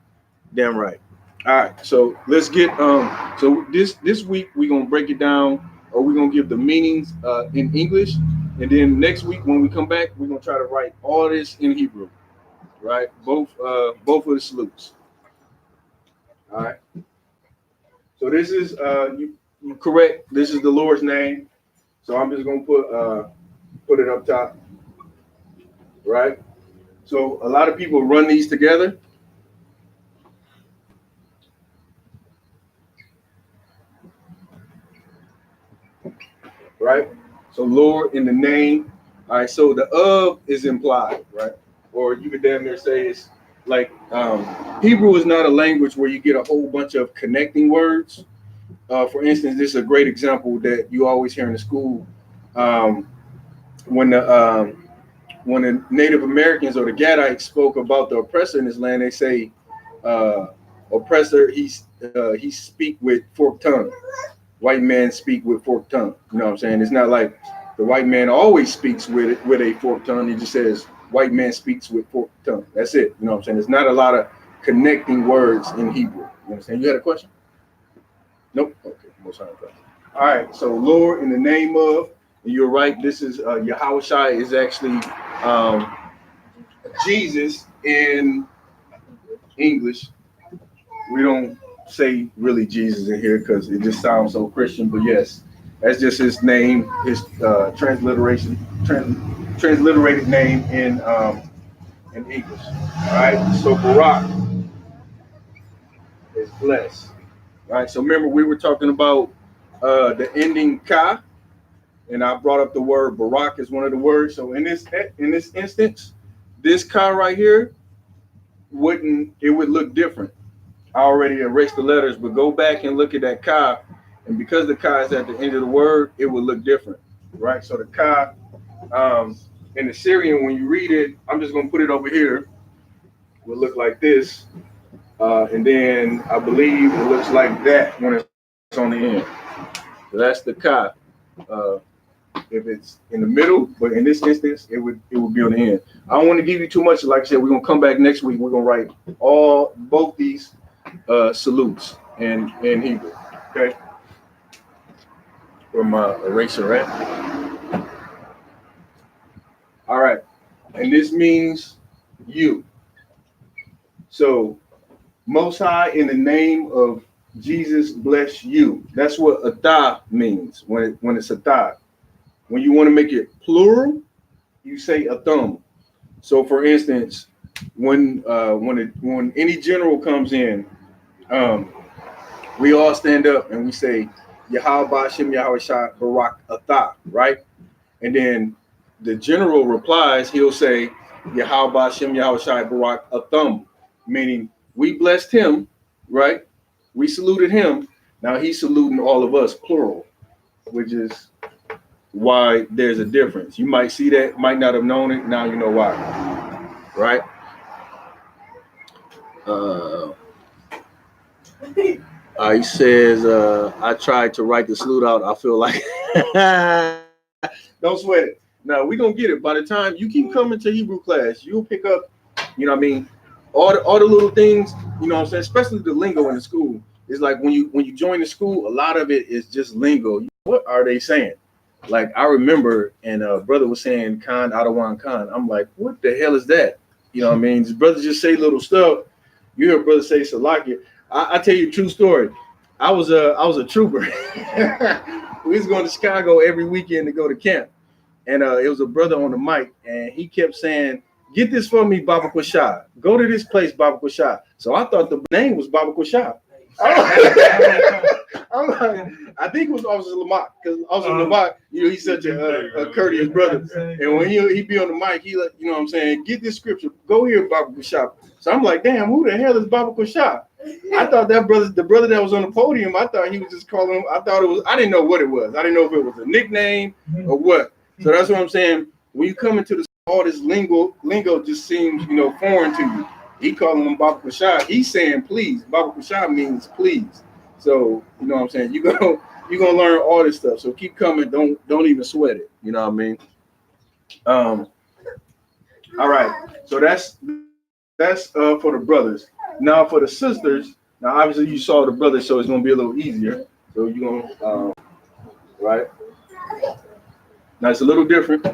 Speaker 1: Damn right. All right. So let's get so this week we're gonna break it down, or we're gonna give the meanings in English, and then next week when we come back, we're gonna try to write all this in Hebrew. Right? Both of the salutes. All right. So this is you correct. This is the Lord's name. So I'm just gonna put it up top. Right. So a lot of people run these together. Right. So Lord, in the name, All right, so the is implied, right? Or you could damn near say it's like Hebrew is not a language where you get a whole bunch of connecting words. For instance, this is a great example that you always hear in the school. Um, when the Native Americans or the Gadites spoke about the oppressor in this land, they say oppressor he speak with forked tongue. White man speak with forked tongue. You know what I'm saying? It's not like the white man always speaks with a forked tongue. He just says white man speaks with forked tongue. That's it. You know what I'm saying? There's not a lot of connecting words in Hebrew. You understand? You had a question? Nope. Okay. Most high. All right. So Lord, in the name of, and you're right. This is Yahweh is actually Jesus in English. We don't say really Jesus in here because it just sounds so Christian. But yes, that's just his name, his transliterated name in English. All right. So Barak is blessed. All right. So remember we were talking about the ending ka, and I brought up the word Barak as one of the words. So in this instance, this ka right here would look different. I already erased the letters, but go back and look at that ka, and because the ka is at the end of the word, it would look different, right? So the ka in the Syrian, when you read it, I'm just gonna put it over here. Will look like this, and then I believe it looks like that when it's on the end. So that's the ka. If it's in the middle, but in this instance, it would be on the end. I don't want to give you too much. Like I said, we're gonna come back next week. We're gonna write both these salutes in Hebrew. Okay. Where my eraser at? All right. And this means you. So Most High, in the name of Jesus, bless you. That's what atah means when it's atah. When you want to make it plural, you say athum. So for instance, when any general comes in, we all stand up and we say, Yahweh Bashem Yahweh Shah Barak Atah, right? And then the general replies, he'll say, Yahweh Bashem Yahweh Shah Barak Atham, meaning we blessed him, right? We saluted him. Now he's saluting all of us, plural, which is why there's a difference. You might see that, might not have known it. Now you know why, right? He says, I tried to write the salute out. I feel like, don't sweat it. No, we're going to get it. By the time you keep coming to Hebrew class, you'll pick up, you know what I mean? All the little things, you know what I'm saying? Especially the lingo in the school. It's like when you join the school, a lot of it is just lingo. What are they saying? Like I remember, and brother was saying Khan, Adawan Khan. I'm like, what the hell is that? You know what I mean? This brother just say little stuff. You hear brother say Salakia. I tell you a true story. I was a trooper. We was going to Chicago every weekend to go to camp. And it was a brother on the mic, and he kept saying, get this for me, Baba Kushah. Go to this place, Baba Kushah. So I thought the name was Baba Kushah. I'm like, I think it was Officer Lamont, because Officer Lamont, you know, he's such a courteous brother. And when he be on the mic, he like, you know what I'm saying, get this scripture, go here, Baba Kushah. So I'm like, damn, who the hell is Baba Kushah? I thought the brother that was on the podium, I thought he was just calling him, I didn't know what it was. I didn't know if it was a nickname or what. So that's what I'm saying. When you come into all this lingo just seems, you know, foreign to you. He calling him Baba Kushah. He's saying please. Baba Kushah means please. So you know what I'm saying. You're gonna learn all this stuff. So keep coming. Don't even sweat it. You know what I mean? All right. So that's for the brothers. Now for the sisters. Now obviously you saw the brothers, so it's gonna be a little easier. So you're gonna right. Now it's a little different.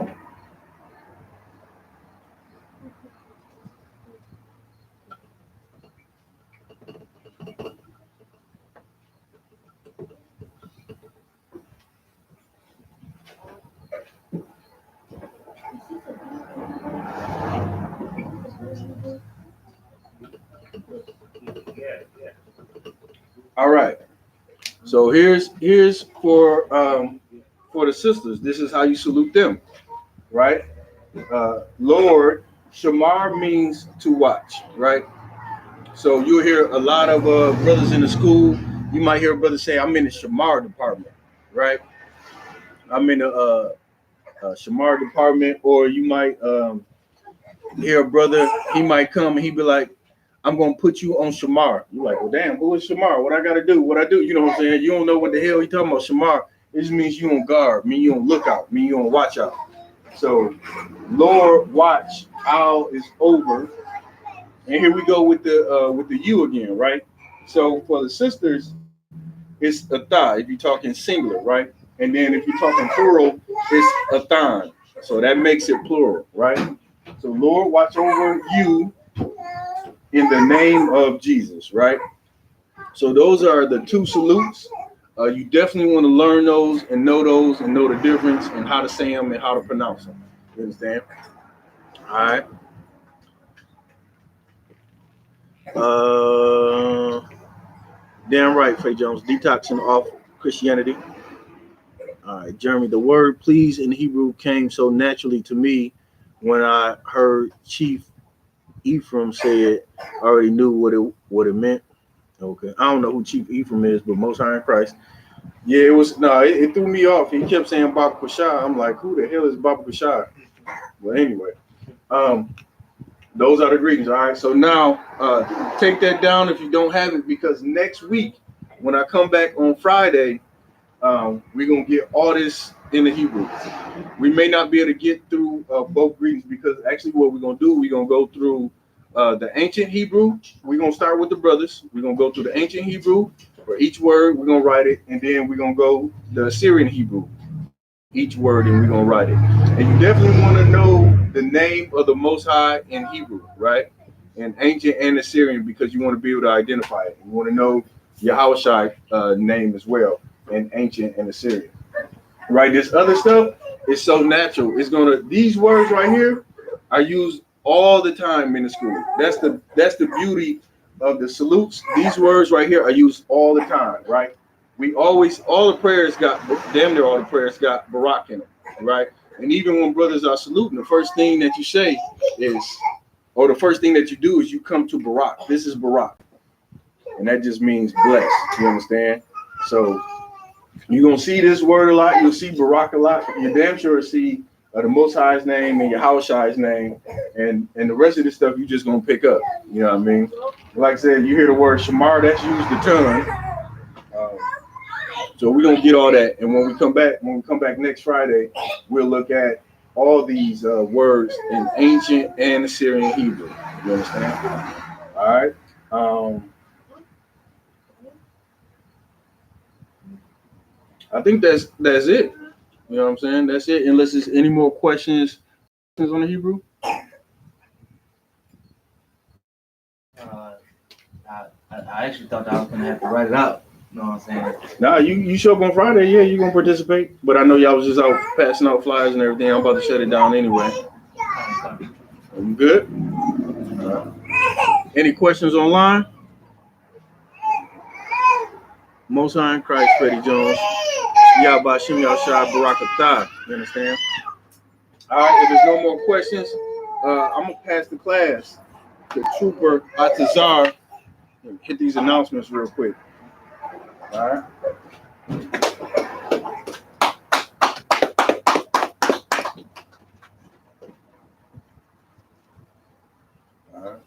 Speaker 1: All right. So here's for the sisters. This is how you salute them. right? Lord, Shamar means to watch, right? So you'll hear a lot of brothers in the school. You might hear a brother say, "I'm in the Shamar department," right? I'm in the Shamar department, or you might hear a brother. He might come and he be like, "I'm gonna put you on Shamar." You're like, "Well, damn, who is Shamar? What I gotta do? What I do?" You know what I'm saying? You don't know what the hell he talking about. Shamar. It just means you on guard. Mean you on lookout. Mean you on watch out. So, Lord, watch. All is over. And here we go with the you again, right? So for the sisters, it's a thigh if you're talking singular, right? And then if you're talking plural, it's a thon. So that makes it plural, right? So Lord, watch over you in the name of Jesus, right? So those are the two salutes. You definitely want to learn those and know the difference and how to say them and how to pronounce them. You understand? All right. Damn right, Faye Jones. Detoxing off Christianity. All right, Jeremy. The word "please" in Hebrew came so naturally to me when I heard Chief Ephraim say it. I already knew what it meant. Okay, I don't know who Chief Ephraim is, but Most High in Christ. Yeah, it was no. It threw me off. He kept saying Baba Kushai. I'm like, who the hell is Baba Kushai? But anyway, um, those are the greetings. All right. So now, take that down if you don't have it, because next week when I come back on Friday, we're gonna get all this in the Hebrew. We may not be able to get through both greetings, because actually what we're gonna do, we're gonna go through the ancient Hebrew. We're gonna start with the brothers. We're gonna go through the ancient Hebrew for each word. We're gonna write it, and then we're gonna go the Assyrian Hebrew, each word, and we're gonna write it. And you definitely want to know the name of the Most High in Hebrew, right? In ancient and Assyrian, because you want to be able to identify it. You want to know Yahushai name as well in ancient and Assyrian, right? This other stuff is so natural. It's gonna, these words right here are used all the time in the school. That's the beauty of the salutes. These words right here are used all the time, right? We always, all the prayers got, damn near all the prayers got Barak in them, right? And even when brothers are saluting, the first thing that you say is, or the first thing that you do is you come to Barak. This is Barak, and that just means blessed. You understand? So you're gonna see this word a lot. You'll see Barak a lot. You're damn sure see the Most High's name and Yahweh's name, and the rest of this stuff you just gonna pick up. You know what I mean? Like I said, you hear the word Shamar, that's used a ton. So we're gonna get all that, and when we come back next Friday, we'll look at all these words in ancient and Assyrian Hebrew. You understand? All right. I think that's it. You know what I'm saying? That's it. Unless there's any more questions on the Hebrew.
Speaker 3: I actually thought that I was gonna have to write it out. You know what I'm saying?
Speaker 1: Nah, you show up on Friday. Yeah, you're gonna participate. But I know y'all was just out passing out flyers and everything. I'm about to shut it down anyway. Are you good? Any questions online? Most High in Christ, Freddie Jones. Yahbashim Yahshai Barakatah. You understand? All right, if there's no more questions, I'm gonna pass the class to Trooper Atazar. Hit these announcements real quick. All right. All right.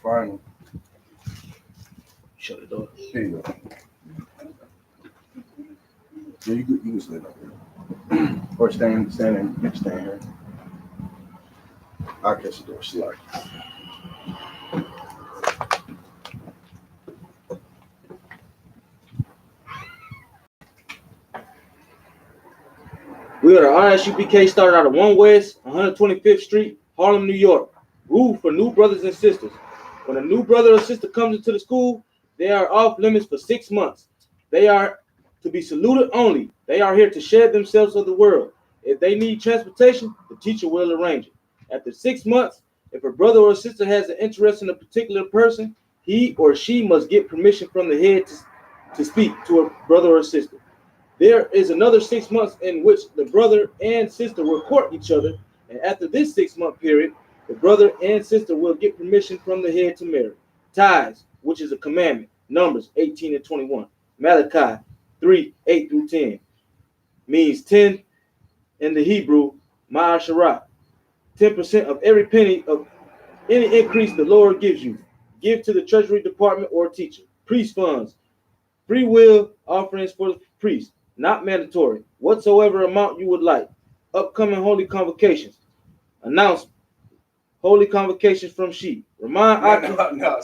Speaker 1: Final. Shut the door. Here you go. Yeah, you can stand up here. Or stand here. I'll catch the door. Slide.
Speaker 4: We are the I.S.U.P.K. started out of 1 West, 125th Street, Harlem, New York. Rule for new brothers and sisters. When a new brother or sister comes into the school, they are off limits for 6 months. They are to be saluted only. They are here to shed themselves of the world. If they need transportation, the teacher will arrange it. After 6 months, If a brother or sister has an interest in a particular person, he or she must get permission from the head to speak to a brother or sister. There is another 6 months in which the brother and sister will court each other, and after this 6 month period, the brother and sister will get permission from the head to marry. Tithes, which is a commandment, Numbers 18 and 21. Malachi 3, 8 through 10, means 10 in the Hebrew, Ma'asharah. 10% of every penny of any increase the Lord gives you. Give to the treasury department or teacher. Priest funds, free will offerings for the priest, not mandatory. Whatsoever amount you would like. Upcoming holy convocations. Announce holy convocations from sheep. Remind
Speaker 1: No.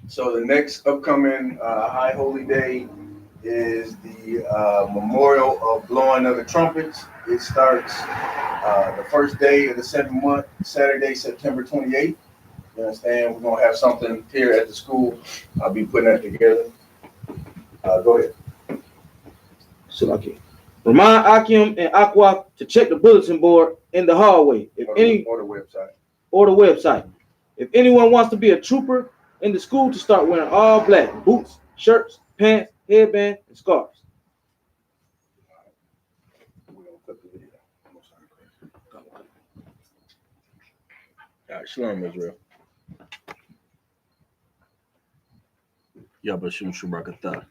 Speaker 1: So the next upcoming high holy day is the memorial of blowing of the trumpets. It starts the first day of the 7th month, Saturday, September 28th. You understand? We're gonna have something here at the school. I'll be putting that together. Go ahead.
Speaker 4: Remind Akim and Aqua to check the bulletin board in the hallway.
Speaker 1: Or the
Speaker 4: website. If anyone wants to be a trooper in the school, to start wearing all black: boots, shirts, pants, headband, and scarves.
Speaker 5: All right, Shalom, Israel. Yabashim Shabrakatah.